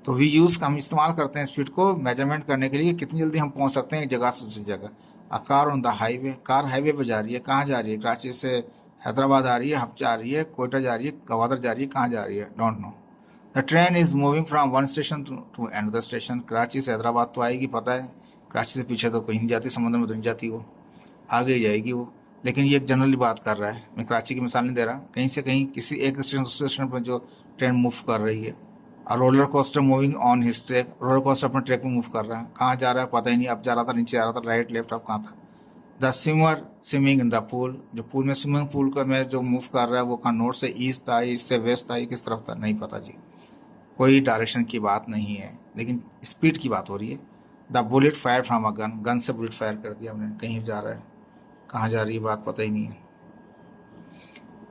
तो वी यूज़ हम इस्तेमाल करते हैं स्पीड को मेजरमेंट करने के लिए कितनी जल्दी हम पहुंच सकते हैं एक जगह से दूसरी जगह। A car on the highway, car highway पर जा रही है, कहाँ जा रही है? कराची से हैदराबाद आ रही है, हब जा रही है, कोयटा जा रही है, गवादर जा रही है, कहाँ जा रही है? Don't know. The train is moving from one station to another station. Karachi से हैदराबाद तो आएगी, पता है। कराची से पीछे तो कहीं नहीं जाती, समुद्र में तो नहीं जाती, वो आगे ही जाएगी वो। लेकिन ये एक जनरली बात कर रहा है, मैं कराची की मिसाल नहीं दे रहा। कहीं से कहीं किसी एक स्टेशन दूसरे स्टेशन पर जो ट्रेन मूव कर रही है। और roller coaster moving on his track, roller coaster अपने ट्रैक में मूव कर रहा है, कहाँ जा रहा है पता ही नहीं, अब जा रहा था, नीचे आ रहा था, राइट लेफ्ट, अब कहाँ था। The swimmer swimming in the pool, जो पूल में स्विमिंग पूल का में जो मूव कर रहा है वो कहाँ नॉर्थ से ईस्ट था, ईस्ट से वेस्ट था, किस तरफ था, नहीं पता जी। कोई डायरेक्शन की बात नहीं है, लेकिन स्पीड की बात हो रही है। The bullet fire from a gun, gun से बुलेट फायर कर दिया हमने, कहीं जा रहा है, कहाँ जा रही है बात पता ही नहीं है।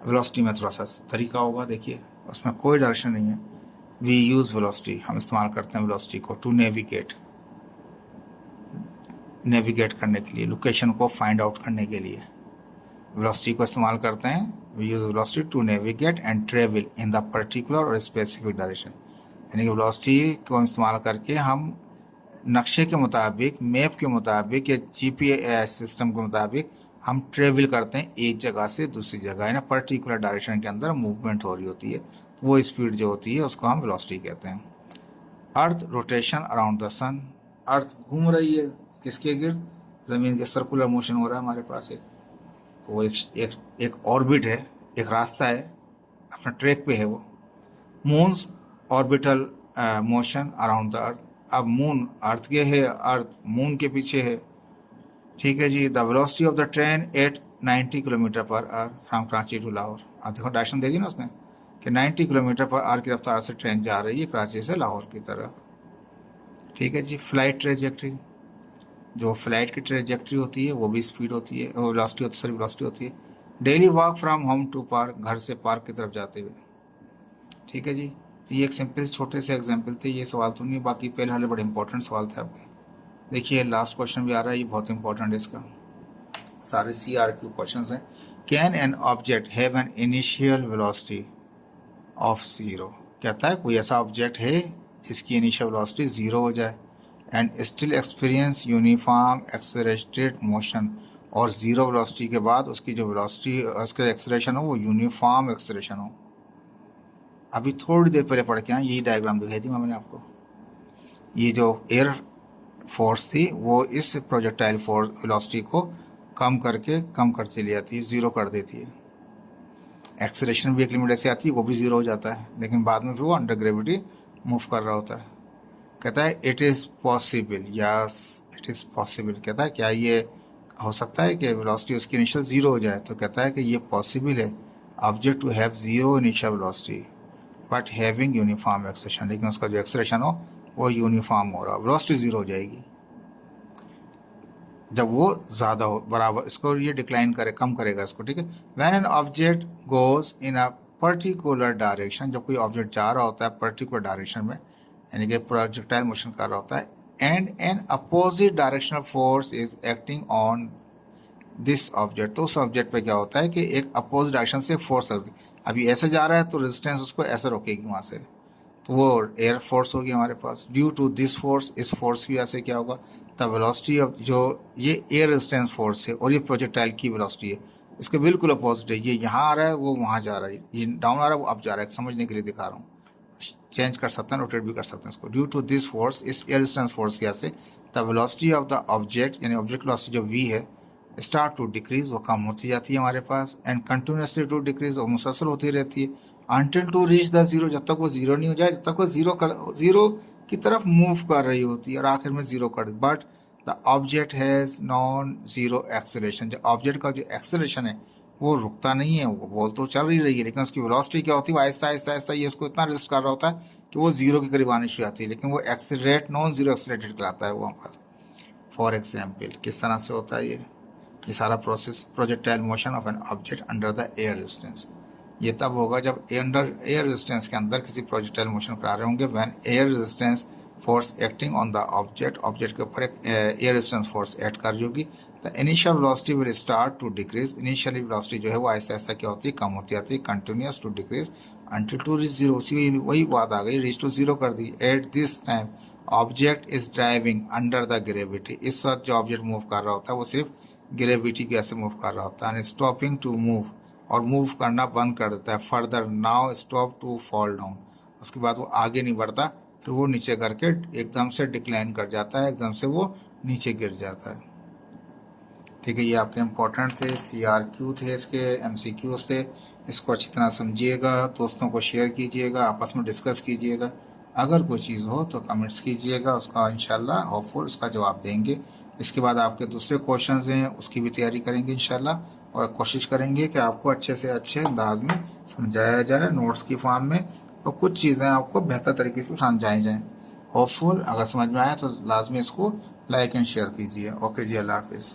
वेलोसिटी में थोड़ा सा तरीका होगा, देखिए उसमें कोई डायरेक्शन नहीं है। वी यूज़ वेलोसिटी, हम इस्तेमाल करते हैं वेलोसिटी को टू नेविगेट, नेविगेट करने के लिए, लोकेशन को फाइंड आउट करने के लिए वेलोसिटी को इस्तेमाल करते हैं। We use velocity to navigate and travel in the particular और स्पेसिफिक डायरेक्शन, यानी कि वेलोसिटी को इस्तेमाल करके हम नक्शे के मुताबिक, मैप के मुताबिक या जीपीएस सिस्टम के मुताबिक हम ट्रेवल करते हैं एक जगह से दूसरी जगह, यानी पर्टिकुलर डायरेक्शन के अंदर मूवमेंट हो रही होती है, तो वो स्पीड जो होती है उसको हम वेलोसिटी कहते हैं। अर्थ रोटेशन अराउंड द सन, अर्थ घूम रही है किसके गिर्द? ज़मीन के, सर्कुलर मोशन हो रहा है हमारे पास एक, तो वो एक ऑर्बिट है, एक रास्ता है, अपना ट्रैक पे है वो। Moons orbital motion around the earth, अब मून अर्थ के है, अर्थ मून के पीछे है, ठीक है जी। The velocity of the train at 90 kilometre per hour from Karachi to Lahore, अब देखो डायरेक्शन दे दी ना उसमें कि 90 किलोमीटर पर आवर की रफ्तार से ट्रेन जा रही है कराची से लाहौर की तरफ, ठीक है जी। फ्लाइट ट्रेजेक्ट्री, जो फ्लाइट की ट्रेजेक्ट्री होती है वो भी स्पीड होती है, वो वेलोसिटी होती है, सॉरी वेलोसिटी होती है। Daily walk from home to park, घर से पार्क की तरफ जाते हुए, ठीक है जी। तो ये एक सिंपल छोटे से एग्जाम्पल थे, ये सवाल तो नहीं, बाकी पहले वाले बड़े इंपॉर्टेंट सवाल थे आपके। देखिए लास्ट क्वेश्चन भी आ रहा है, ये बहुत इंपॉर्टेंट है, इसका सारे CRQ क्वेश्चंस हैं। Can an object have an initial velocity of 0, कहता है कोई ऐसा ऑब्जेक्ट है जिसकी इनिशियल वेलोसिटी 0 हो जाए and still experience uniform accelerated motion, और 0 वेलोसिटी के बाद उसकी जो वेलोसिटी, उसका एक्सेलरेशन हो वो यूनिफॉर्म एक्सेलरेशन हो। अभी थोड़ी देर पहले पढ़ के आए, यही डायग्राम दिखाई थी मैंने आपको। ये जो एयर फोर्स थी वो इस प्रोजेक्टाइल फोर्स वेलोसिटी को कम करती ले आती है, 0 कर देती है। एक्सेलरेशन भी एक लिमिट ऐसे आती है, वो भी 0 हो जाता है, लेकिन बाद में फिर वो अंडर ग्रेविटी मूव कर रहा होता है। कहता है it is possible, yes it is possible, कहता है क्या ये हो सकता है कि वेलोसिटी उसकी इनिशियल 0 हो जाए? तो कहता है कि ये पॉसिबल है object to have 0 initial velocity but having uniform acceleration, लेकिन उसका जो एक्सेलरेशन हो वो यूनिफॉर्म हो रहा, वेलोसिटी 0 हो जाएगी। जब वो ज़्यादा हो, बराबर, इसको ये डिक्लाइन करे, कम करेगा इसको, ठीक है। When an object goes in a particular direction, जब कोई ऑब्जेक्ट जा रहा होता है पर्टिकुलर डायरेक्शन में, यानी कि प्रोजेक्टाइल मोशन कर रहा होता है, and N opposite directional force is acting on this object, तो उस ऑब्जेक्ट पे क्या होता है कि एक अपोजिट डायरेक्शन से फोर्स लगती है। अभी ऐसे जा रहा है तो रेजिस्टेंस उसको ऐसे रोकेगी वहाँ से, तो वो एयर फोर्स होगी हमारे पास। ड्यू टू दिस फोर्स, इस फोर्स की वजह से क्या होगा, द वेलोसिटी ऑफ, जो ये एयर रेजिस्टेंस फोर्स है और ये प्रोजेक्टाइल की वेलोसिटी है, इसके बिल्कुल अपोजिट है। ये यहाँ आ रहा है, वो वहाँ जा रहा है, ये डाउन आ रहा है, वो अप जा रहा है, समझने के लिए दिखा रहा हूँ, चेंज कर सकते हैं, रोटेट भी कर सकते हैं इसको। ड्यू टू दिस फोर्स, इस एयर रेजिस्टेंस फोर्स की वजह से, the velocity of the object, यानी ऑब्जेक्ट वेलोसिटी जो v है, स्टार्ट टू डिक्रीज, वो कम होती जाती है हमारे पास, एंड कंटिन्यूसली टू डिक्रीज, और मुसलसल होती रहती है, अनटिल टू रीच द 0, जब तक वो 0 नहीं हो जाए, जब तक वो 0 की तरफ मूव कर रही होती है, और आखिर में 0 कर। But the object has non zero acceleration, जो ऑब्जेक्ट का जो एक्सेलरेशन है वो रुकता नहीं है, वो बोल तो चल ही रही है, लेकिन उसकी वेलोसिटी क्या होती है, वो आहिस्ता आहिस्ता आहिस्ता ये इसको इतना रेजिस्ट कर रहा होता है कि वो 0 के करीब आनी शुरू आती है, लेकिन वो एक्सेलरेट, नॉन जीरो एक्सेलरेटेड कहलाता है वो हमारे पास। फॉर एग्जाम्पल किस तरह से होता है ये सारा process, projectile motion of an object under the air resistance, ये तब होगा जब अंडर एयर रेजिस्टेंस के अंदर किसी प्रोजेक्टाइल मोशन करा रहे होंगे, when air resistance force acting on the object, object के ऊपर एक एयर रेजिस्टेंस फोर्स एक्ट कर रही होगी, the initial velocity will start to decrease, initially velocity जो है वो आहिस्ता आहिस्ता क्या होती है, कम होती आती है, continues to decrease, until 2 reach 0, उसी वही बात आ गई, reach to 0 कर दी। At this time object is driving under the gravity, इस वक्त जो ऑब्जेक्ट मूव कर रहा होता है वो सिर्फ ग्रेविटी की वजह से मूव कर रहा होता है। एंड स्टॉपिंग टू मूव, और मूव करना बंद कर देता है। Further now stop to fall down, उसके बाद वो आगे नहीं बढ़ता, फिर वो नीचे करके एकदम से डिक्लाइन कर जाता है, एकदम से वो नीचे गिर जाता है। ठीक है, ये आपके इम्पोर्टेंट थे, CRQ थे, इसके MCQs थे। इसको अच्छी तरह समझिएगा, दोस्तों को शेयर कीजिएगा, आपस में डिस्कस कीजिएगा। अगर कोई चीज़ हो तो कमेंट्स कीजिएगा, उसका इंशाल्लाह होपफुल उसका जवाब देंगे। इसके बाद आपके दूसरे क्वेश्चंस हैं, उसकी भी तैयारी करेंगे इंशाल्लाह, और कोशिश करेंगे कि आपको अच्छे से अच्छे अंदाज में समझाया जाए नोट्स की फॉर्म में, और कुछ चीज़ें आपको बेहतर तरीके से समझाई जाएँ। होपफुल, अगर समझ में आया तो लाजमी इसको लाइक एंड शेयर कीजिए। ओके जी, अल्लाह हाफिज़।